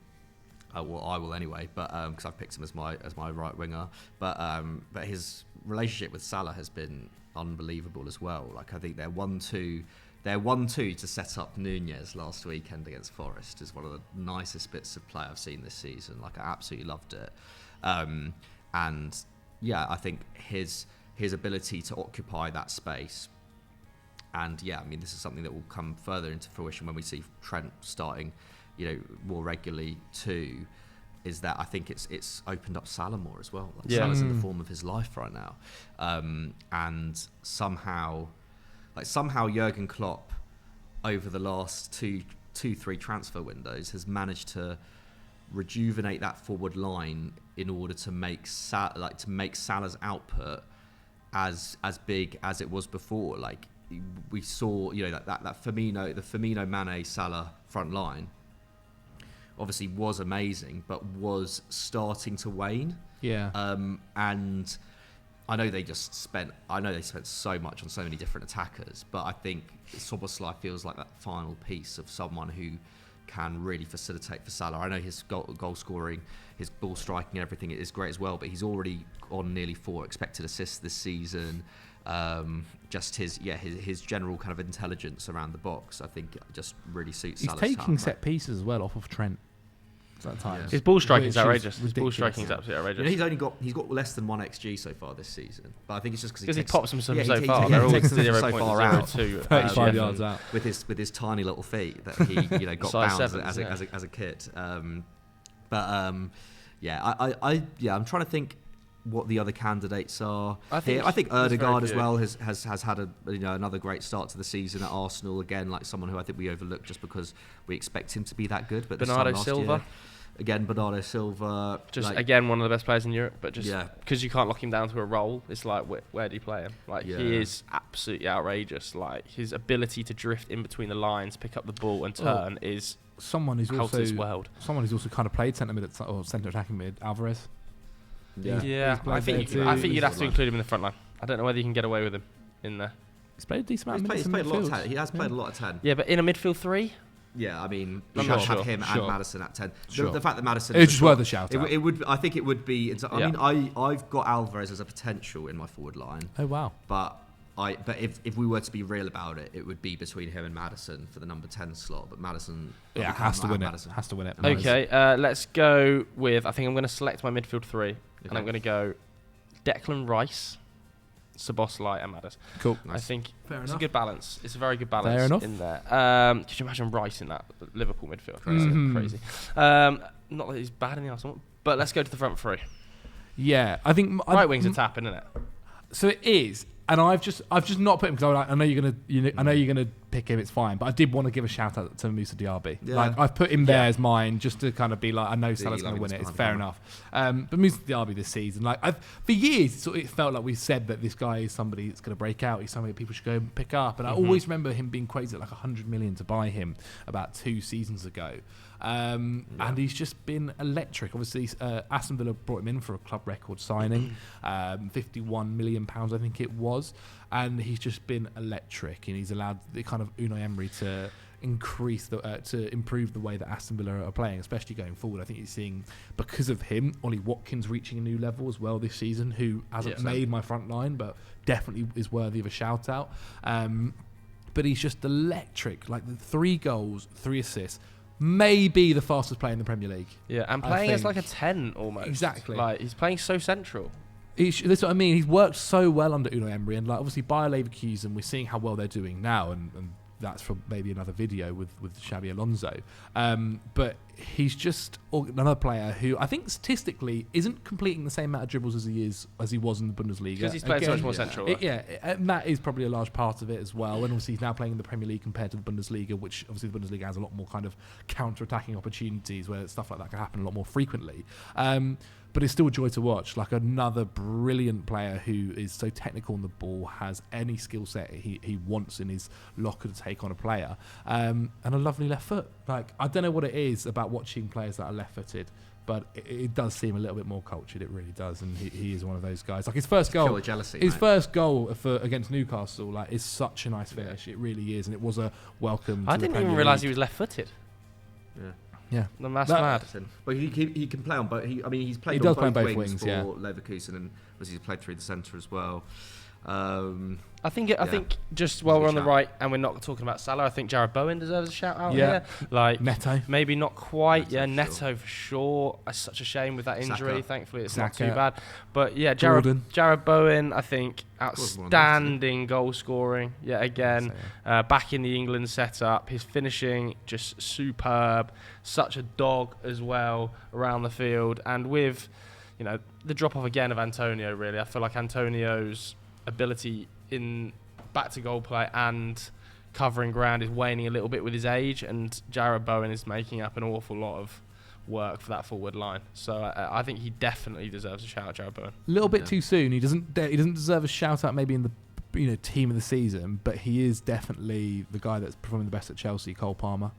Well, I will anyway, but because I've picked him as my right winger. But his relationship with Salah has been unbelievable as well. Like, I think they're 1-2. Their 1-2 to set up Nunez last weekend against Forest is one of the nicest bits of play I've seen this season. Like, I absolutely loved it. And yeah, I think his ability to occupy that space, and yeah, I mean, this is something that will come further into fruition when we see Trent starting, more regularly too, is that I think it's opened up Salah more as well. Like, Salah's in the form of his life right now, and somehow Jurgen Klopp, over the last three transfer windows, has managed to rejuvenate that forward line in order to make Salah's output as big as it was before. Like, we saw, that Firmino, Mane, Salah front line obviously was amazing, but was starting to wane. Yeah. And I know they spent so much on so many different attackers, but I think Szoboszlai feels like that final piece of someone who can really facilitate for Salah. I know his goal scoring, his ball striking and everything is great as well, but he's already on nearly 4 expected assists this season. Just his general kind of intelligence around the box, I think, just really suits Salah's He's taking set pieces as well off of Trent. His ball striking is outrageous. His ball striking is absolutely outrageous. He's got less than 1 XG so far this season, but I think it's just because he pops them so far. They're all 0.02, 35 yards out with his tiny little feet that he got bounds as a kid. I'm trying to think what the other candidates are. I think Ødegaard as well has had another great start to the season at Arsenal. Again, like someone who I think we overlooked just because we expect him to be that good. But Bernardo Silva. Again, Bernardo Silva. Again, one of the best players in Europe, but just because you can't lock him down to a role, it's like, where do you play him? Like, he is absolutely outrageous. Like, his ability to drift in between the lines, pick up the ball and turn is someone who's out of this world. Someone who's also kind of played centre mid or centre attacking mid, Alvarez. I think you'd have to include him in the front line. I don't know whether you can get away with him in there. He's played a decent amount of minutes. He's played a lot of 10. He has played a lot of 10. Yeah, but in a midfield 3? Yeah, I mean, you should have him and Maddison at 10. The fact that Maddison... It's just worth a shout out. I think it would be... I've got Alvarez as a potential in my forward line. Oh, wow. But if we were to be real about it, it would be between him and Maddison for the number 10 slot. But Maddison... Yeah, has to win it. Okay, let's go with... I think I'm going to select my midfield 3. Okay. And I'm going to go Declan Rice, Szoboszlai and Maddison. Cool. Nice. I think it's a good balance. It's a very good balance in there. Could you imagine Rice in that Liverpool midfield? Crazy. Not that he's bad in the Arsenal, but let's go to the front 3. Yeah, I think... Right wing's a tapping, isn't it? So it is. And I've just not put him because I know you're gonna pick him. It's fine, but I did want to give a shout out to Moussa Diaby. Yeah. Like, I've put him there as mine just to kind of be like, I know Salah's going to win it. It's fair enough. But Moussa Diaby this season, like, for years, it felt like we said that this guy is somebody that's going to break out. He's somebody that people should go and pick up. And I always remember him being quoted at like 100 million to buy him about 2 seasons ago. And he's just been electric. Obviously, Aston Villa brought him in for a club record signing, £51 million, I think it was, and he's just been electric. And he's allowed the kind of Unai Emery to to improve the way that Aston Villa are playing, especially going forward. I think you're seeing, because of him, Ollie Watkins reaching a new level as well this season, who hasn't made my front line, but definitely is worthy of a shout out. But he's just electric. Like the 3 goals, 3 assists. Maybe the fastest player in the Premier League. Yeah, and playing as like a 10 almost. Exactly. Like he's playing so central. That's what I mean. He's worked so well under Unai Emery, and like obviously Bayer Leverkusen, we're seeing how well they're doing now, and that's from maybe another video with Xabi Alonso. But he's just another player who I think statistically isn't completing the same amount of dribbles as he was in the Bundesliga. Because he's playing so much more central. And that is probably a large part of it as well. And obviously he's now playing in the Premier League compared to the Bundesliga, which obviously the Bundesliga has a lot more kind of counter-attacking opportunities where stuff like that can happen a lot more frequently. But it's still a joy to watch. Like another brilliant player who is so technical on the ball, has any skill set he wants in his locker to take on a player, and a lovely left foot. Like I don't know what it is about watching players that are left-footed, but it does seem a little bit more cultured. It really does, and he is one of those guys. Like his first goal, first goal against Newcastle, like is such a nice finish. It really is, and it was a welcome. I didn't even realise he was left-footed. Yeah, that's mad. But he can play on both. He's played on both wings for Leverkusen, and he's played through the centre as well. I think just while we're on the right and we're not talking about Salah, I think Jarrod Bowen deserves a shout out here. Like Neto, maybe not quite. Neto for sure. It's such a shame with that injury. Saka. Thankfully, it's not too bad. But yeah, Jarrod Bowen, I think outstanding goal scoring. Yeah, again, back in the England setup, his finishing just superb. Such a dog as well around the field, and with the drop off again of Antonio. Really, I feel like Antonio's ability in back to goal play and covering ground is waning a little bit with his age, and Jarrod Bowen is making up an awful lot of work for that forward line. So I think he definitely deserves a shout out, Jarrod Bowen. A little bit too soon. He doesn't deserve a shout out maybe in the team of the season, but he is definitely the guy that's performing the best at Chelsea. Cole Palmer's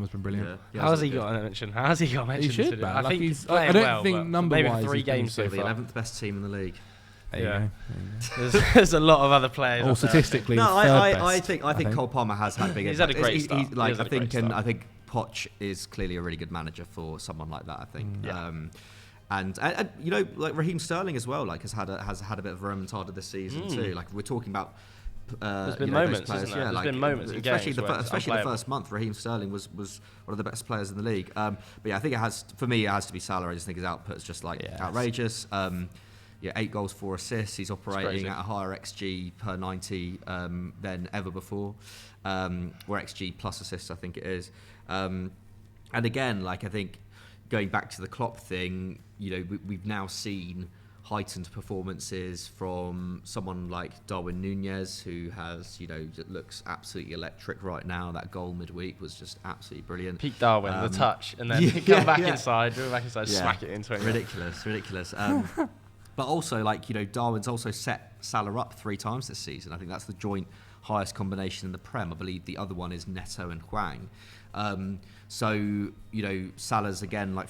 been brilliant. How has he got a mention? He should. I think he's playing well. Maybe maybe 3 games so the far. 11th best team in the league. There's a lot of other players. Or statistically, I think Cole Palmer has had big. He's had a great start. I think Poch is clearly a really good manager for someone like that. I think. And like Raheem Sterling as well, like has had a bit of a remontada this season too. Like we're talking about. There's been moments, isn't there? There's been moments, especially the first month. Raheem Sterling was one of the best players in the league. But yeah, I think it has to be Salah. I just think his output is just outrageous. 8 goals, 4 assists. He's operating at a higher XG per 90 than ever before, or XG plus assists, I think it is. And again, like I think going back to the Klopp thing, we've now seen heightened performances from someone like Darwin Núñez, who has, looks absolutely electric right now. That goal midweek was just absolutely brilliant. Peak Darwin, the touch, and then come back inside, smack it into it. Ridiculous. But also, Darwin's also set Salah up 3 times this season. I think that's the joint highest combination in the Prem. I believe the other one is Neto and Hwang. So, Salah's again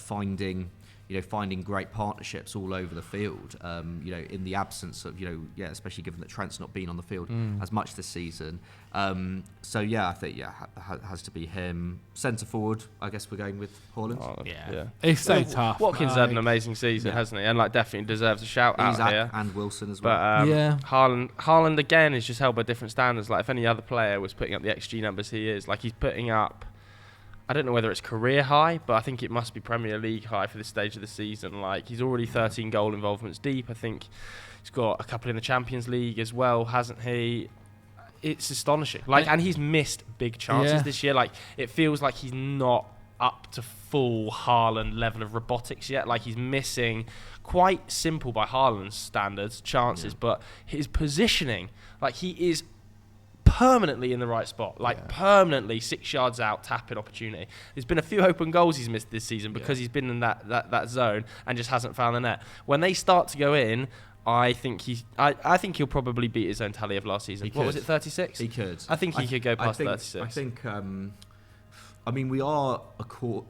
finding great partnerships all over the field. In the absence of especially given that Trent's not been on the field as much this season. So I think has to be him. Centre forward, I guess we're going with Haaland. It's so tough. Watkins had an amazing season, hasn't he? And definitely deserves a shout out here. And Wilson as well. But Haaland again is just held by different standards. Like if any other player was putting up the XG numbers he is, he's putting up. I don't know whether it's career high, but I think it must be Premier League high for this stage of the season. He's already 13 goal involvements deep. I think he's got a couple in the Champions League as well, hasn't he? It's astonishing. And he's missed big chances this year. It feels like he's not up to full Haaland level of robotics yet. He's missing quite simple by Haaland's standards chances, but his positioning, he is permanently in the right spot, permanently 6 yards out, tapping opportunity. There's been a few open goals he's missed this season because he's been in that zone and just hasn't found the net. When they start to go in, I think he'll probably beat his own tally of last season. What was it, 36? He could. I think he could go past 36. I think. We are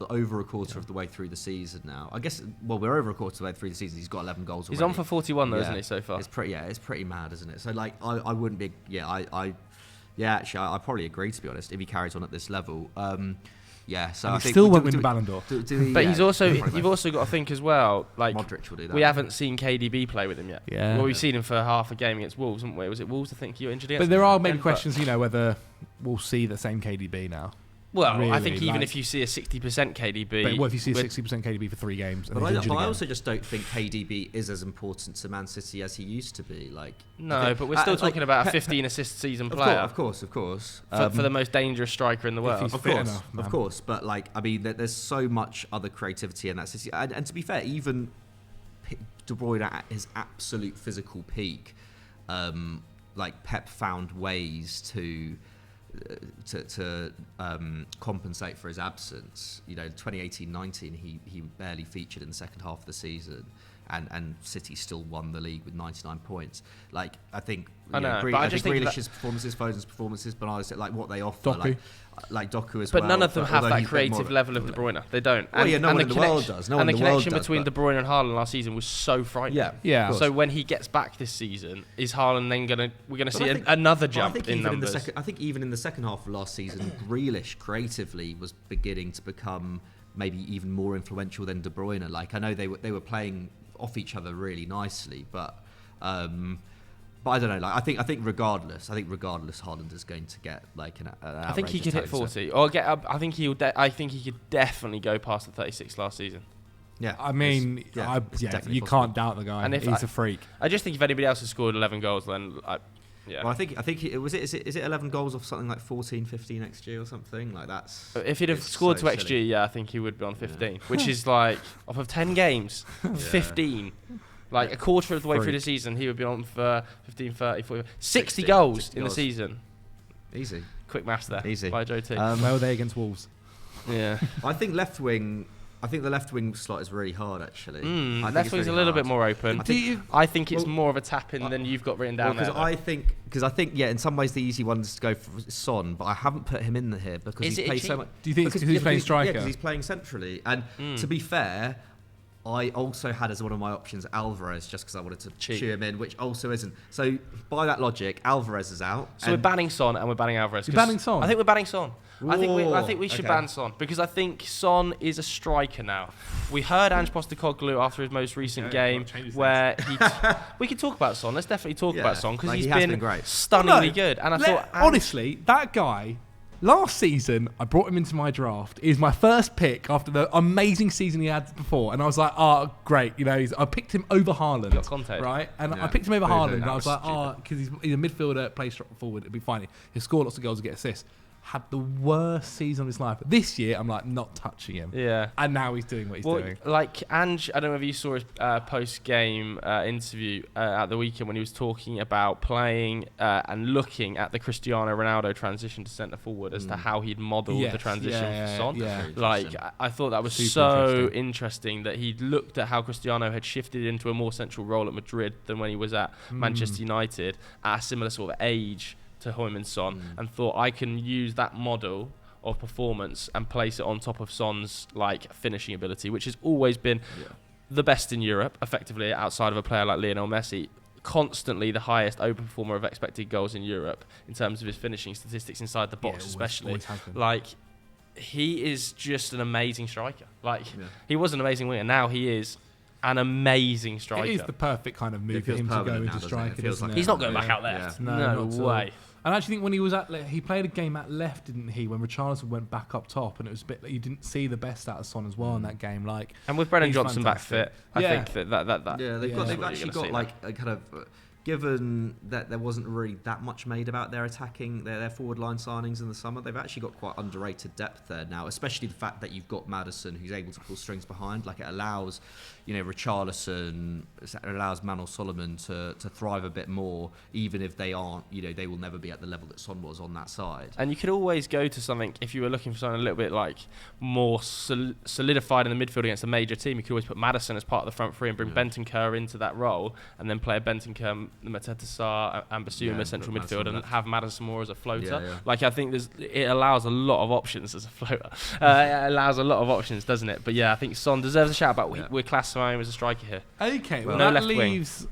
over a quarter of the way through the season now. I guess. Well, we're over a quarter of the way through the season. He's got 11 goals already. He's on for 41 though, isn't he, so far? It's pretty mad, isn't it? So I wouldn't be. Yeah, actually, I probably agree, to be honest, if he carries on at this level. Yeah, so And I he think still won't win the Ballon d'Or. But you've also got to think as well, like Modric will do that. we haven't seen KDB play with him yet. Yeah. Well, we've seen him for half a game against Wolves, haven't we? Was it Wolves? I think you were injured against. But there are maybe Yeah, questions, whether we'll see the same KDB now. Well, I Really, think even like- if you see a 60% KDB, But what if you see a with- 60% KDB for 3 games? And But he's injured I again? also just don't think KDB is as important to Man City as he used to be. Like, No, but we're still talking about a 15 assist season player. Of course. For the most dangerous striker in the world. he's Of fit course, enough, man. of course. But like, I mean, there's so much other creativity in that City. And to be fair, even De Bruyne at his absolute physical peak, like Pep found ways to compensate for his absence. 2018-19, he barely featured in the second half of the season, and City still won the league with 99 points. Like, I think, but I just think Grealish's performances, Foden's performances, Bernardo's, like what they offer, Doku. like Doku as But well. none of them have although that he's a bit creative more- level of De Bruyne. They don't. Well, yeah, no one in the world does. No one and in the the world connection does, between but- De Bruyne and Haaland last season was so frightening. Yeah, Yeah. of course. So when he gets back this season, is Haaland then we're gonna But see I think- another Well, jump in numbers? I think even in the second half of last season, Grealish creatively was beginning to become maybe even more influential than De Bruyne. Like, I know they were playing off each other really nicely, but I don't know. Like, I think regardless, Haaland is going to get like an I think he outrageous could hit total. 40 or get up. I think he could definitely go past the 36 last season. Yeah, I mean, it's definitely you possible. can't doubt the guy. And if He's I- a freak. I just think if anybody else has scored 11 goals, then yeah. Well, I think is it 11 goals off something like 14, 15 XG or something like that's. If he'd have it's scored so to XG, silly. yeah, I think he would be on 15, which is like off of 10 games, 15. Like a quarter of the way through the season, he would be on for 15, 30, 40, 60 goals 60 in the goals. season. Easy. Quick maths there. Easy. By Joe T. Where were they against Wolves? Yeah. I think the left wing slot is really hard actually. I think Left it's wing's a really little hard. bit more open. I think it's more of a tap in than you've got written down Because there. I think, yeah, in some ways the easy one is to go for Son, but I haven't put him in here because Is he it plays cheap? so much. Do you think it's because he's playing striker? Yeah, because he's playing centrally. And to be fair, I also had as one of my options Alvarez just because I wanted to Cheap. chew him in, which also isn't. So by that logic, Alvarez is out. So we're banning Son and we're banning Alvarez. You're banning Son? I think we're banning Son. I think we should Okay. ban Son because I think Son is a striker now. We heard Ange Postecoglou after his most recent game where we can talk about Son. Let's definitely talk Yeah, about Son because like, he's he has been been great. stunningly No, good. And I thought honestly, that guy. Last season, I brought him into my draft. He was my first pick after the amazing season he had before, and I was like, "Oh, great!" I picked him over Haaland, Got Conte. right? And Yeah. I picked him over Boo-hoo. Haaland. And That I was was like, "Oh, because he's a midfielder, plays forward, it'll be fine. He'll score lots of goals and get assists." Had the worst season of his life. This year, I'm like not touching him. Yeah. And now he's doing what he's doing. Like Ange, I don't know if you saw his post-game interview at the weekend when he was talking about playing and looking at the Cristiano Ronaldo transition to centre forward as to how he'd modelled Yes, the transition yeah, for Son. yeah. Like I thought that was Super so interesting that he'd looked at how Cristiano had shifted into a more central role at Madrid than when he was at Manchester United at a similar sort of age to Heung-min Son, and thought I can use that model of performance and place it on top of Son's like finishing ability, which has always been the best in Europe, effectively outside of a player like Lionel Messi. Constantly the highest open performer of expected goals in Europe in terms of his finishing statistics inside the box, especially. Always has been. Like he is just an amazing striker. Like he was an amazing winger. Now he is an amazing striker. It is the perfect kind of move It for feels him to go permanent now, into doesn't it? It striker. feels doesn't like it? He's not going Yeah. back out left. No, No not at all. way. And I actually think when he was he played a game at left, didn't he? When Richarlison went back up top, and it was a bit like you didn't see the best out of Son as well in that game. Like, And with Brennan he's Johnson back fantastic. fit, I Yeah. think that Yeah, they've Yeah. they've what actually you're gonna got see like a kind of given that there wasn't really that much made about their attacking their forward line signings in the summer, they've actually got quite underrated depth there now, especially the fact that you've got Maddison who's able to pull strings behind. Like it allows, Richarlison, it allows Manor Solomon to thrive a bit more, even if they aren't, they will never be at the level that Son was on that side. And you could always go to something, if you were looking for something a little bit like more solidified in the midfield against a major team, you could always put Maddison as part of the front three and bring Bentancur into that role, and then play a Bentancur, Mateta Sarr and Basuma central Maddison midfield, and left. have Maddison more as a floater. Yeah. Like I think it allows a lot of options as a floater. It allows a lot of options, doesn't it? But yeah, I think Son deserves a shout, but we're classifying him as a striker here. okay, well, No that left wing. leaves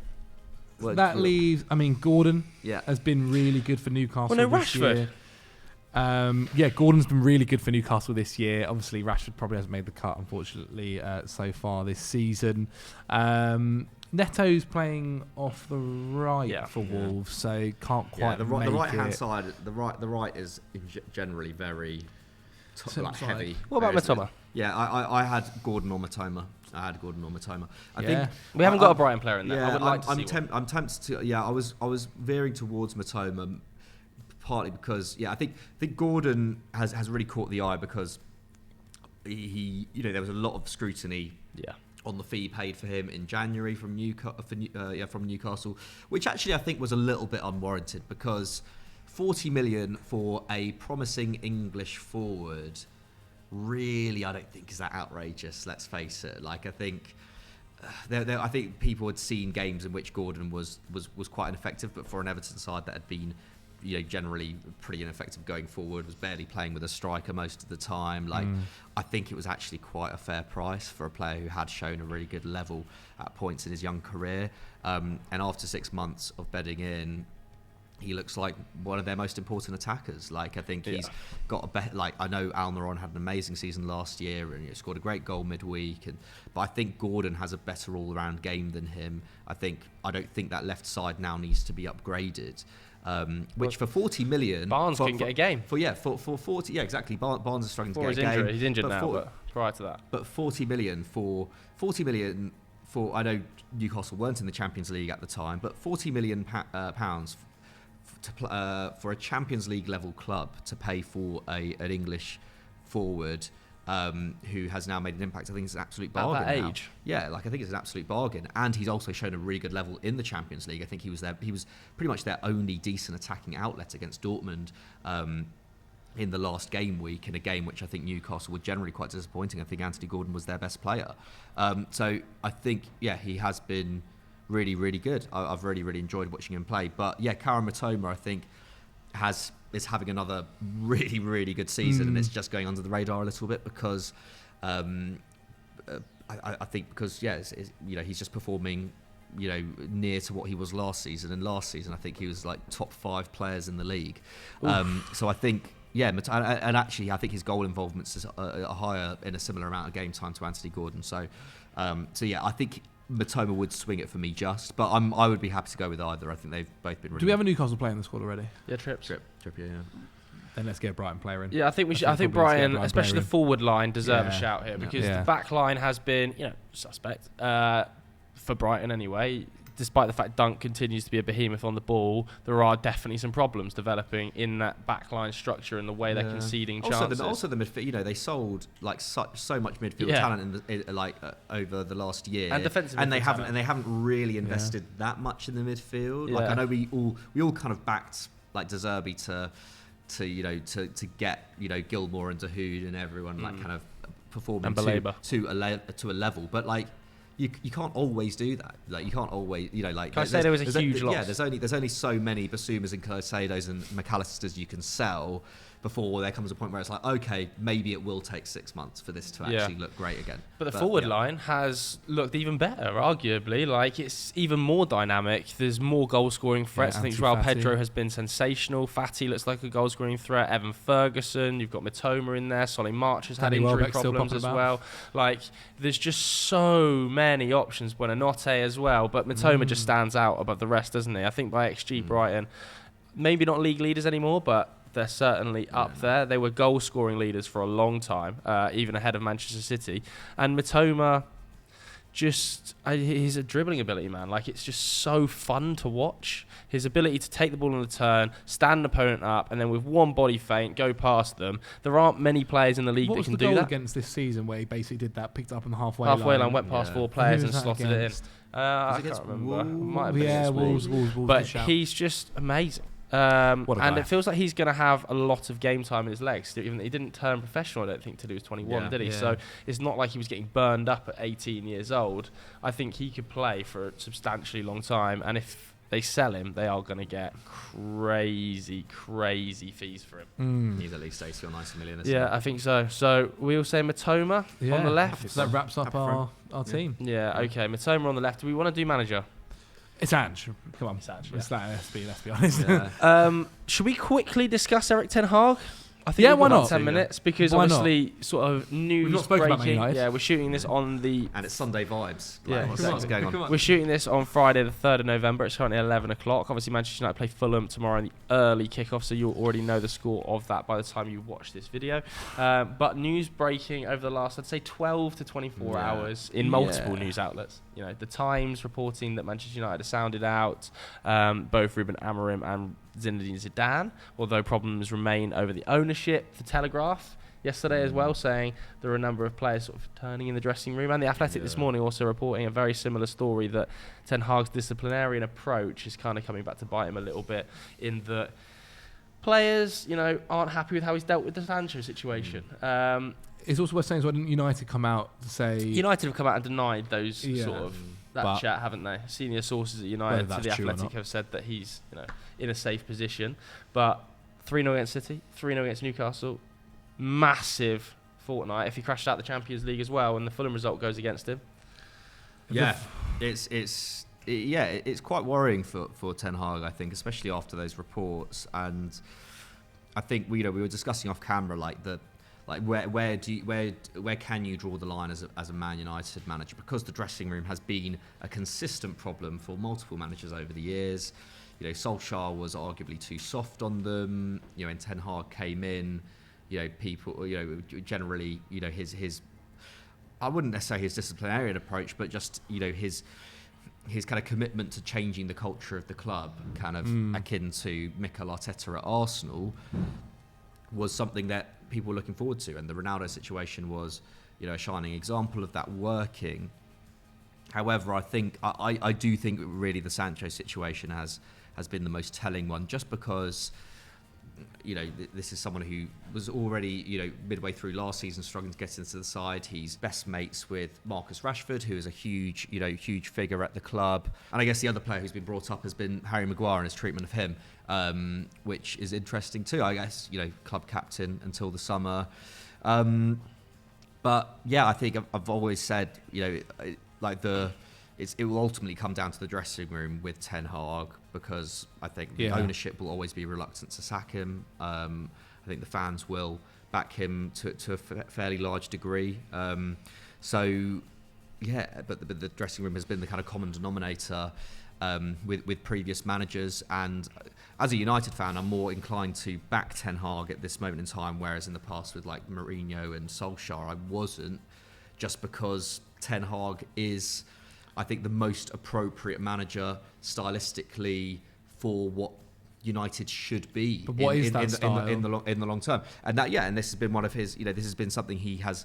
Well, that leaves. I mean, Gordon Yeah. has been really good for Newcastle. Well, no, this Rashford. year. Yeah, Gordon's been really good for Newcastle this year. Obviously, Rashford probably hasn't made the cut, unfortunately, so far this season. Neto's playing off the right for Wolves, so can't quite. The make right hand it. side, the right is generally very heavy. What about Matoma? Yeah, I had Gordon or Matoma. I think We haven't got a Brighton player in there. Yeah, I would like to see one. I'm tempted to. Yeah, I was veering towards Matoma, partly because I think Gordon has really caught the eye because he there was a lot of scrutiny. Yeah. On the fee paid for him in January from Newcastle, which actually I think was a little bit unwarranted because 40 million for a promising English forward, really I don't think is that outrageous. Let's face it. Like I think I think people had seen games in which Gordon was quite ineffective, but for an Everton side that had been generally pretty ineffective going forward, was barely playing with a striker most of the time. I think it was actually quite a fair price for a player who had shown a really good level at points in his young career. And after 6 months of bedding in, he looks like one of their most important attackers. I think he's got a better. I know Almiron had an amazing season last year and scored a great goal midweek. But I think Gordon has a better all-round game than him. I don't think that left side now needs to be upgraded. Which for 40 million, Barnes couldn't get a game. For 40, exactly. Barnes is struggling to get a game. He's injured now, but prior to that. But 40 million for I know Newcastle weren't in the Champions League at the time, but 40 million pounds for a Champions League level club to pay for an English forward. Who has now made an impact. I think it's an absolute bargain. At that now. age? Yeah, I think it's an absolute bargain. And he's also shown a really good level in the Champions League. I think he was pretty much their only decent attacking outlet against Dortmund in the last game week, in a game which I think Newcastle were generally quite disappointing. I think Anthony Gordon was their best player. So I think, he has been really, really good. I've really, really enjoyed watching him play. But Karan Matoma, I think, is having another really, really good season, and it's just going under the radar a little bit because I think because he's just performing near to what he was last season, and last season I think he was like top 5 players in the league. So I think and actually I think his goal involvements are higher in a similar amount of game time to Anthony Gordon. So I think Matoma would swing it for me but I would be happy to go with either. I think they've both been really. Do we have a Newcastle player in the squad already? Yeah, Trippier. Yeah. Then let's get a Brighton player in. Yeah, I think we should. I think Brighton, especially the forward line, deserve a shout here because the back line has been, suspect for Brighton anyway. Despite the fact Dunk continues to be a behemoth on the ball, there are definitely some problems developing in that backline structure and the way they're conceding chances. Also the midfield, they sold so much midfield talent over the last year, and defensive, and they haven't really invested that much in the midfield. I know we all kind of backed De Zerbi to get Gilmore and Dahoud and everyone kind of performing to a level, but You can't always do that. You can't always, Caicedo was a huge loss. Yeah, there's only so many Basumas and Caicedos and McAllisters you can sell before there comes a point where it's okay, maybe it will take 6 months for this to actually look great again. But the forward line has looked even better, arguably. It's even more dynamic. There's more goal-scoring threats. I think Joao Pedro has been sensational. Fatty looks like a goal-scoring threat. Evan Ferguson, you've got Mitoma in there. Solly March has had injury problems as well. There's just so many options. Buonanotte as well. But Mitoma just stands out above the rest, doesn't he? I think by XG, Brighton, maybe not league leaders anymore, but they're certainly up there. They were goal-scoring leaders for a long time, even ahead of Manchester City. And Mitoma, he's a dribbling ability, man. It's just so fun to watch. His ability to take the ball on the turn, stand an opponent up, and then with one body feint, go past them. There aren't many players in the league that can do that. What was the goal against this season where he basically did that, picked it up on the halfway line, went past 4 players and slotted it in? I can't remember. Might have been Wolves. But he's just amazing. And it feels like he's going to have a lot of game time in his legs. Even he didn't turn professional, I don't think, till he was 21, did he? So it's not like he was getting burned up at 18 years old. I think he could play for a substantially long time. And if they sell him, they are going to get crazy fees for him. He's at least 80 or 90 million. Yeah, I think so. So we'll say Matoma on the left. So that wraps up our team. Yeah, okay. Matoma on the left. Do we want to do manager? It's Ange. Come on. It's Ange, It's that, let's be honest. Yeah. Should we quickly discuss Eric Ten Hag? I think Yeah, we've got why about not? 10 minutes because Why obviously sort of news not spoken about Man breaking. United. Yeah, we're shooting this on the And it's Sunday vibes. Yeah, What's exactly. going on? We're shooting this on Friday the 3rd of November. It's currently 11 o'clock. Obviously, Manchester United play Fulham tomorrow in the early kickoff, so you'll already know the score of that by the time you watch this video. But news breaking over the last, I'd say, 12 to 24 hours in multiple news outlets. You know, the Times reporting that Manchester United have sounded out both Ruben Amorim and Zinedine Zidane, although problems remain over the ownership. The Telegraph yesterday as well, saying there are a number of players sort of turning in the dressing room, and the Athletic this morning also reporting a very similar story, that Ten Hag's disciplinarian approach is kind of coming back to bite him a little bit, in that players, you know, aren't happy with how he's dealt with the Sancho situation. It's also worth saying, so didn't United come out to say... United have come out and denied those sort of but chat, haven't they? Senior sources at United to the true or Athletic not. have said that he's, you know, in a safe position. But 3-0 against City, 3-0 against Newcastle, massive fortnight if he crashed out the Champions League as well, and the Fulham result goes against him. Yeah, it's quite worrying for Ten Hag, I think, especially after those reports. And I think we were discussing off camera where can you draw the line as a Man United manager, because the dressing room has been a consistent problem for multiple managers over the years. You know, Solskjaer was arguably too soft on them. You know, when Ten Hag came in, you know, people, you know, generally, you know, his I wouldn't necessarily his disciplinarian approach, but just, you know, his kind of commitment to changing the culture of the club, kind of akin to Mikel Arteta at Arsenal, was something that people were looking forward to. And the Ronaldo situation was, you know, a shining example of that working. However, I do think really the Sancho situation has been the most telling one, just because, you know, this is someone who was already, you know, midway through last season struggling to get into the side. He's best mates with Marcus Rashford, who is a huge figure at the club. And I guess the other player who's been brought up has been Harry Maguire and his treatment of him, which is interesting too. I guess, you know, club captain until the summer. But yeah, I think I've always said, you know, it will ultimately come down to the dressing room with Ten Hag, because I think the ownership will always be reluctant to sack him. I think the fans will back him to a fairly large degree. So, yeah, but the dressing room has been the kind of common denominator with previous managers. And as a United fan, I'm more inclined to back Ten Hag at this moment in time, whereas in the past with like Mourinho and Solskjaer, I wasn't, just because Ten Hag is, I think, the most appropriate manager stylistically for what United should be. But what is that style? In the long term? And that, and this has been one of his, you know, this has been something he has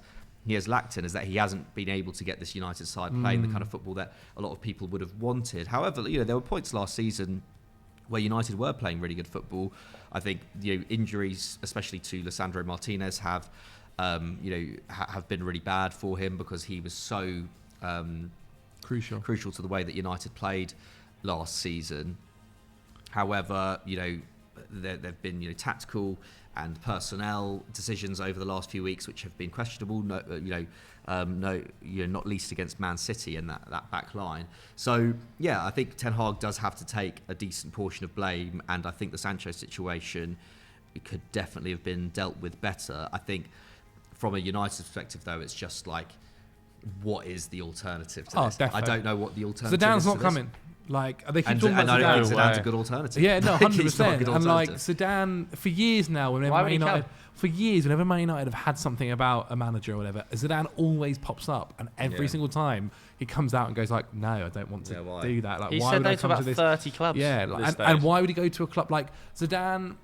lacked in, is that he hasn't been able to get this United side playing the kind of football that a lot of people would have wanted. However, you know, there were points last season where United were playing really good football. I think, you know, injuries, especially to Lisandro Martinez, have been really bad for him, because he was so crucial to the way that United played last season. However, you know, there have been, you know, tactical and personnel decisions over the last few weeks which have been questionable. Not least against Man City and that back line. So yeah, I think Ten Hag does have to take a decent portion of blame, and I think the Sancho situation, it could definitely have been dealt with better. I think from a United perspective, though, it's just like, what is the alternative to this? Definitely. I don't know what the alternative is. Zidane's not to coming. Like, they keep and talking about I Zidane. think Zidane's a good alternative. Yeah, no, 100%. And like alternative. Zidane, for years now, whenever Man United have had something about a manager or whatever, Zidane always pops up, and every single time he comes out and goes like, "No, I don't want to do that." Like, he why said would no I to come about to this? 30 clubs. Yeah, and why would he go to a club like Zidane?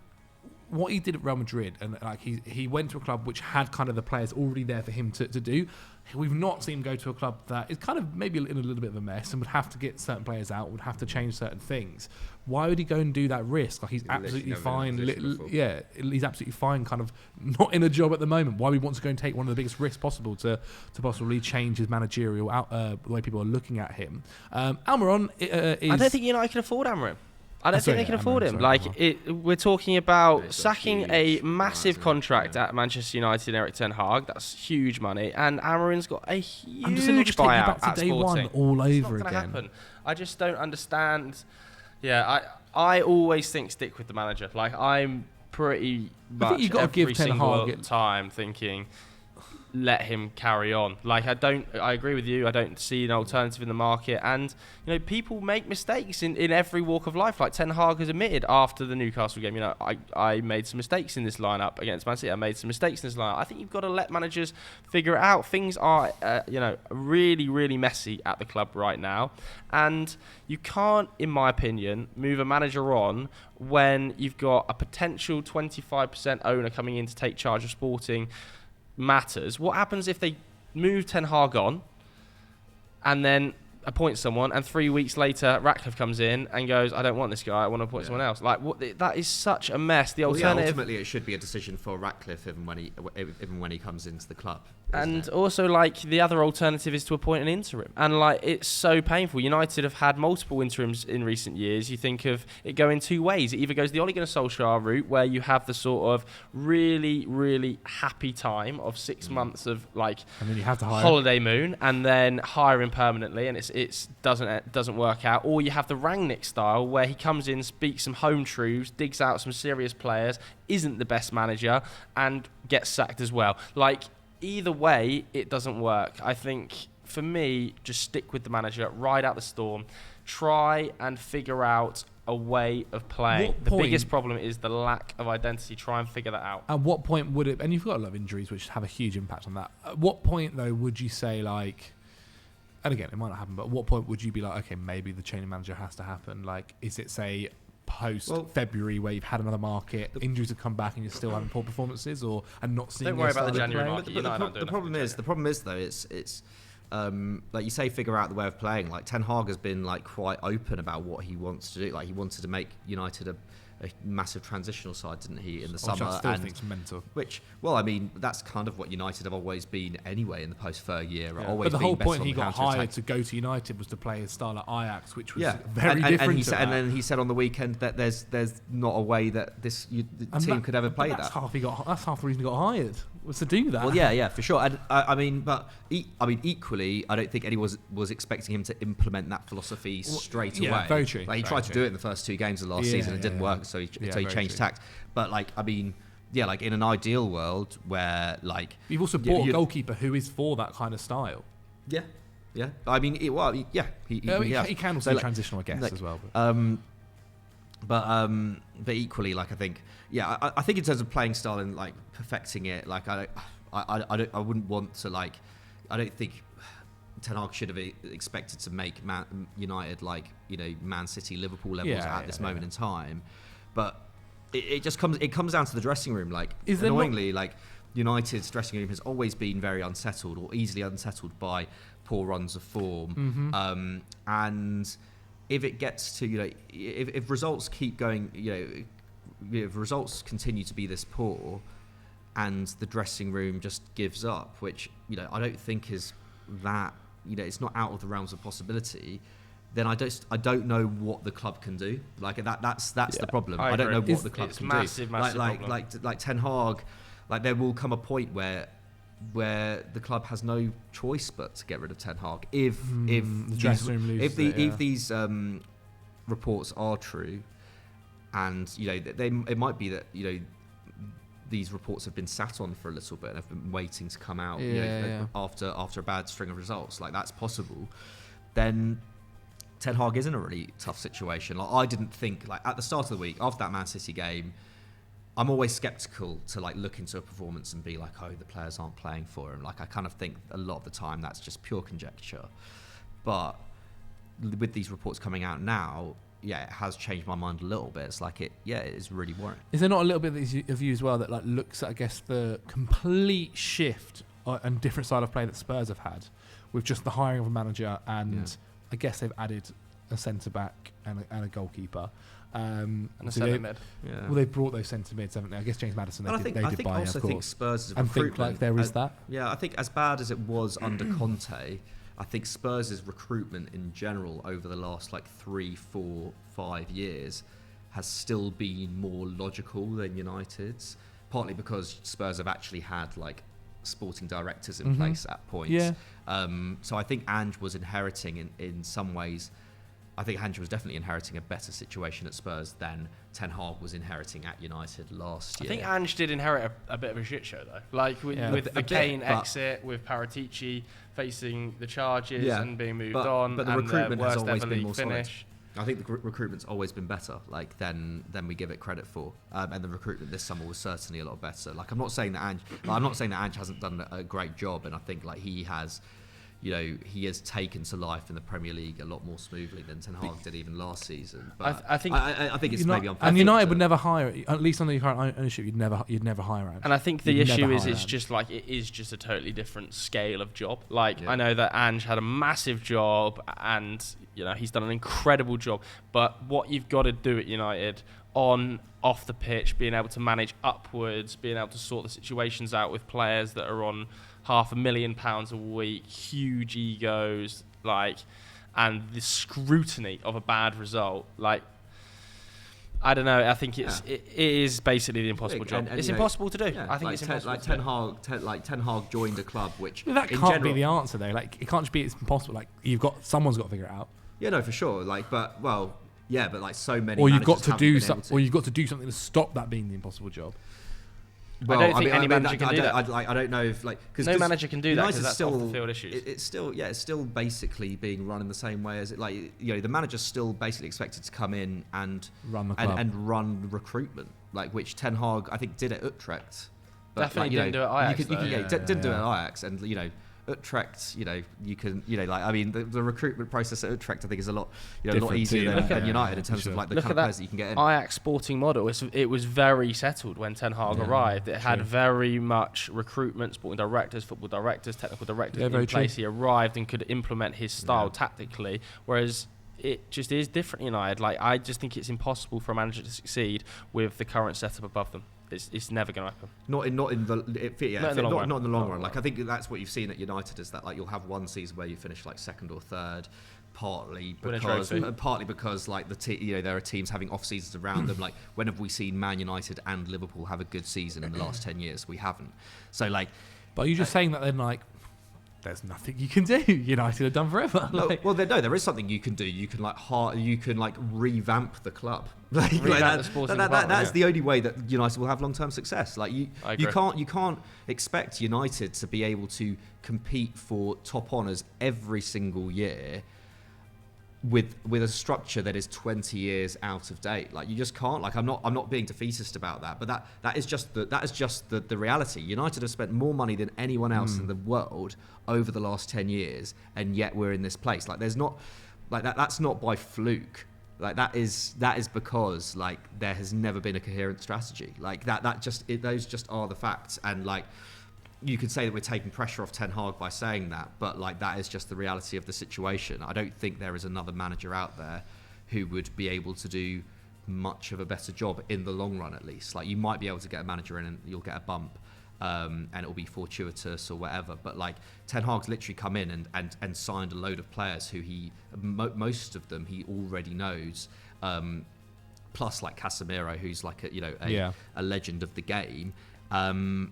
What he did at Real Madrid, and like he went to a club which had kind of the players already there for him to do. We've not seen him go to a club that is kind of maybe in a little bit of a mess and would have to get certain players out, would have to change certain things. Why would he go and do that risk? Like, he's absolutely fine. He's absolutely fine, kind of not in a job at the moment. Why would he want to go and take one of the biggest risks possible to possibly change his managerial the way people are looking at him? Almiron is... I don't think United can afford Amorim. I don't think they can afford him. We're talking about sacking a massive contract at Manchester United, Erik ten Hag. That's huge money, and Amarin's got a huge buyout at day Sporting. One all it's over not again. Happen. I just don't understand. Yeah, I always think stick with the manager. Like I'm pretty much you got to give Ten Hag time thinking, let him carry on. Like I agree with you. I don't see an alternative in the market, and people make mistakes in every walk of life. Like Ten Hag has admitted after the Newcastle game, I made some mistakes in this lineup against Man City. I made some mistakes in this lineup. I think you've got to let managers figure it out. Things are really, really messy at the club right now, and you can't, in my opinion, move a manager on when you've got a potential 25% owner coming in to take charge of Sporting matters. What happens if they move Ten Hag on and then appoint someone, and 3 weeks later Ratcliffe comes in and goes, I don't want this guy, I want to appoint someone else? That is such a mess. The alternative, ultimately it should be a decision for Ratcliffe even when he comes into the club. And also, the other alternative is to appoint an interim. And, it's so painful. United have had multiple interims in recent years. You think of it going two ways. It either goes the Ole Gunnar Solskjaer route, where you have the sort of really, really happy time of 6 months of, and then you have to hire holiday moon, and then hire him permanently, and it doesn't work out. Or you have the Rangnick style, where he comes in, speaks some home truths, digs out some serious players, isn't the best manager, and gets sacked as well. Either way, it doesn't work. I think, for me, just stick with the manager, ride out the storm, try and figure out a way of playing. The biggest problem is the lack of identity. Try and figure that out. At what point would it... And you've got a lot of injuries, which have a huge impact on that. At what point, though, would you say, and again, it might not happen, but at what point would you be okay, maybe the change of manager has to happen? Is it, say, post-February, where you've had another market, injuries have come back and you're still having poor performances, and not seeing... Don't worry about the January market. The problem is though, it's like you say, figure out the way of playing. Ten Hag has been quite open about what he wants to do. He wanted to make United a massive transitional side, didn't he, in the summer? I still think it's mental. That's kind of what United have always been anyway in the post-Ferg era. Yeah. But the whole point he got hired to go to United was to play his style at Ajax, which was very different. And then he said on the weekend that there's not a way that the team could ever play that. That's half the reason he got hired, was to do that. Well, yeah, for sure. And equally, I don't think anyone was expecting him to implement that philosophy straight away. Yeah, very true. He tried to do it in the first two games of last season, and it didn't work. So he changed tact. But in an ideal world where you've also bought a goalkeeper who is for that kind of style. Yeah. He can also be transitional, I guess, as well. But equally, I think in terms of playing style and perfecting it, I wouldn't want to I don't think Ten Hag should have expected to make United Man City, Liverpool levels at this moment in time. But it just comes down to the dressing room. Annoyingly, United's dressing room has always been very unsettled, or easily unsettled by poor runs of form. Mm-hmm. And if it gets to if results keep going, if results continue to be this poor, and the dressing room just gives up, which I don't think is that it's not out of the realms of possibility, then I don't know what the club can do. That's the problem. I don't know what the club can massive, do. Massive like Ten Hag, there will come a point where the club has no choice but to get rid of Ten Hag if these reports are true, and it might be that these reports have been sat on for a little bit and have been waiting to come out after a bad string of results. That's possible. Then Ten Hag is in a really tough situation. I didn't think at the start of the week after that Man City game, I'm always skeptical to look into a performance and be oh, the players aren't playing for him. I kind of think a lot of the time that's just pure conjecture. But with these reports coming out now, it has changed my mind a little bit. It's it is really worrying. Is there not a little bit of you as well that looks at, I guess, the complete shift and different style of play that Spurs have had with just the hiring of a manager, and I guess they've added a centre back and a goalkeeper. And a centre mid. Yeah. Well, they've brought those centre mids, haven't they? I guess James Madison they did buy, of course. I think Spurs' and think there is that. Yeah, I think as bad as it was under Conte, I think Spurs' recruitment in general over the last like 3, 4, 5 years has still been more logical than United's, partly because Spurs have actually had like sporting directors in place at points. Yeah. So I think Ange was inheriting in some ways. I think Ange was definitely inheriting a better situation at Spurs than Ten Hag was inheriting at United last year. I think Ange did inherit a bit of a shit show though, like with the Kane exit, with Paratici facing the charges and being moved on, but the and recruitment has always been more finish. solid. I think the recruitment's always been better, like than we give it credit for, and the recruitment this summer was certainly a lot better. Like I'm not saying that Ange hasn't done a great job, and I think like he has. He has taken to life in the Premier League a lot more smoothly than Ten Hag did even last season. But I think it's maybe unfair. And United would never hire, at least under the current ownership, you'd never hire Ange. And I think the issue is it's just like it is just a totally different scale of job. Like I know that Ange had a massive job, and he's done an incredible job. But what you've got to do at United off the pitch, being able to manage upwards, being able to sort the situations out with players that are on £500,000 a week, huge egos, and the scrutiny of a bad result, I don't know. I think it is basically the impossible job. And it's impossible to do. I think it's impossible. Ten Hag joined a club which that can't be the answer though. Like it can't just be it's impossible. Like someone's got to figure it out. Yeah, no, for sure. but so many. Or you've got to do something. Or you've got to do something to stop that being the impossible job. Well, I don't think any manager can do that. I don't know if because no manager can do that because that's still off the field issues. It's still basically being run in the same way as it. The manager's still basically expected to come in and run the club and run recruitment, which Ten Hag I think did at Utrecht. But definitely didn't do it at Ajax. Didn't do it at Ajax, and Utrecht, you can, the recruitment process at Utrecht, I think, is a lot, a lot easier than United in terms of the kind of players that you can get in. Ajax sporting model, it was very settled when Ten Hag arrived. It had very much recruitment, sporting directors, football directors, technical directors in place. He arrived and could implement his style tactically, whereas it just is different United. I just think it's impossible for a manager to succeed with the current setup above them. It's never going to happen. Not in the long run. I think that's what you've seen at United is that you'll have one season where you finish second or third, partly because there are teams having off seasons around them. When have we seen Man United and Liverpool have a good season in the last 10 years? We haven't. So but are you just saying that then there's nothing you can do? United have done forever. There is something you can do. You can revamp the club. That's the only way that United will have long-term success. You can't expect United to be able to compete for top honours every single year with a structure that is 20 years out of date. You just can't. I'm not being defeatist about that, but that is just the reality. United have spent more money than anyone else in the world over the last 10 years, and yet we're in this place. There's not that's not by fluke. That is because there has never been a coherent strategy. Those just are the facts, and you could say that we're taking pressure off Ten Hag by saying that, but that is just the reality of the situation. I don't think there is another manager out there who would be able to do much of a better job in the long run, at least. You might be able to get a manager in and you'll get a bump, and it'll be fortuitous or whatever. But Ten Hag's literally come in and signed a load of players who most of them he already knows. Plus Casemiro, who's a legend of the game. And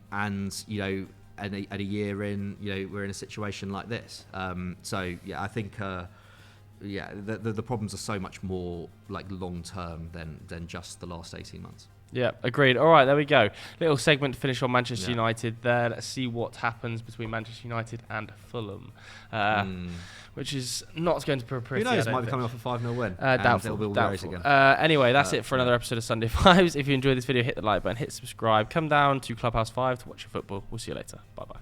a year in, we're in a situation like this. I think the problems are so much more long term than just the last 18 months. Yeah, agreed. All right, there we go. Little segment to finish on Manchester United there. Let's see what happens between Manchester United and Fulham, which is not going to be pretty. Who knows? Might be coming off a 5-0 win. Doubtful. Anyway, that's it for another episode of Sunday Fives. If you enjoyed this video, hit the like button, hit subscribe. Come down to Clubhouse 5 to watch your football. We'll see you later. Bye-bye.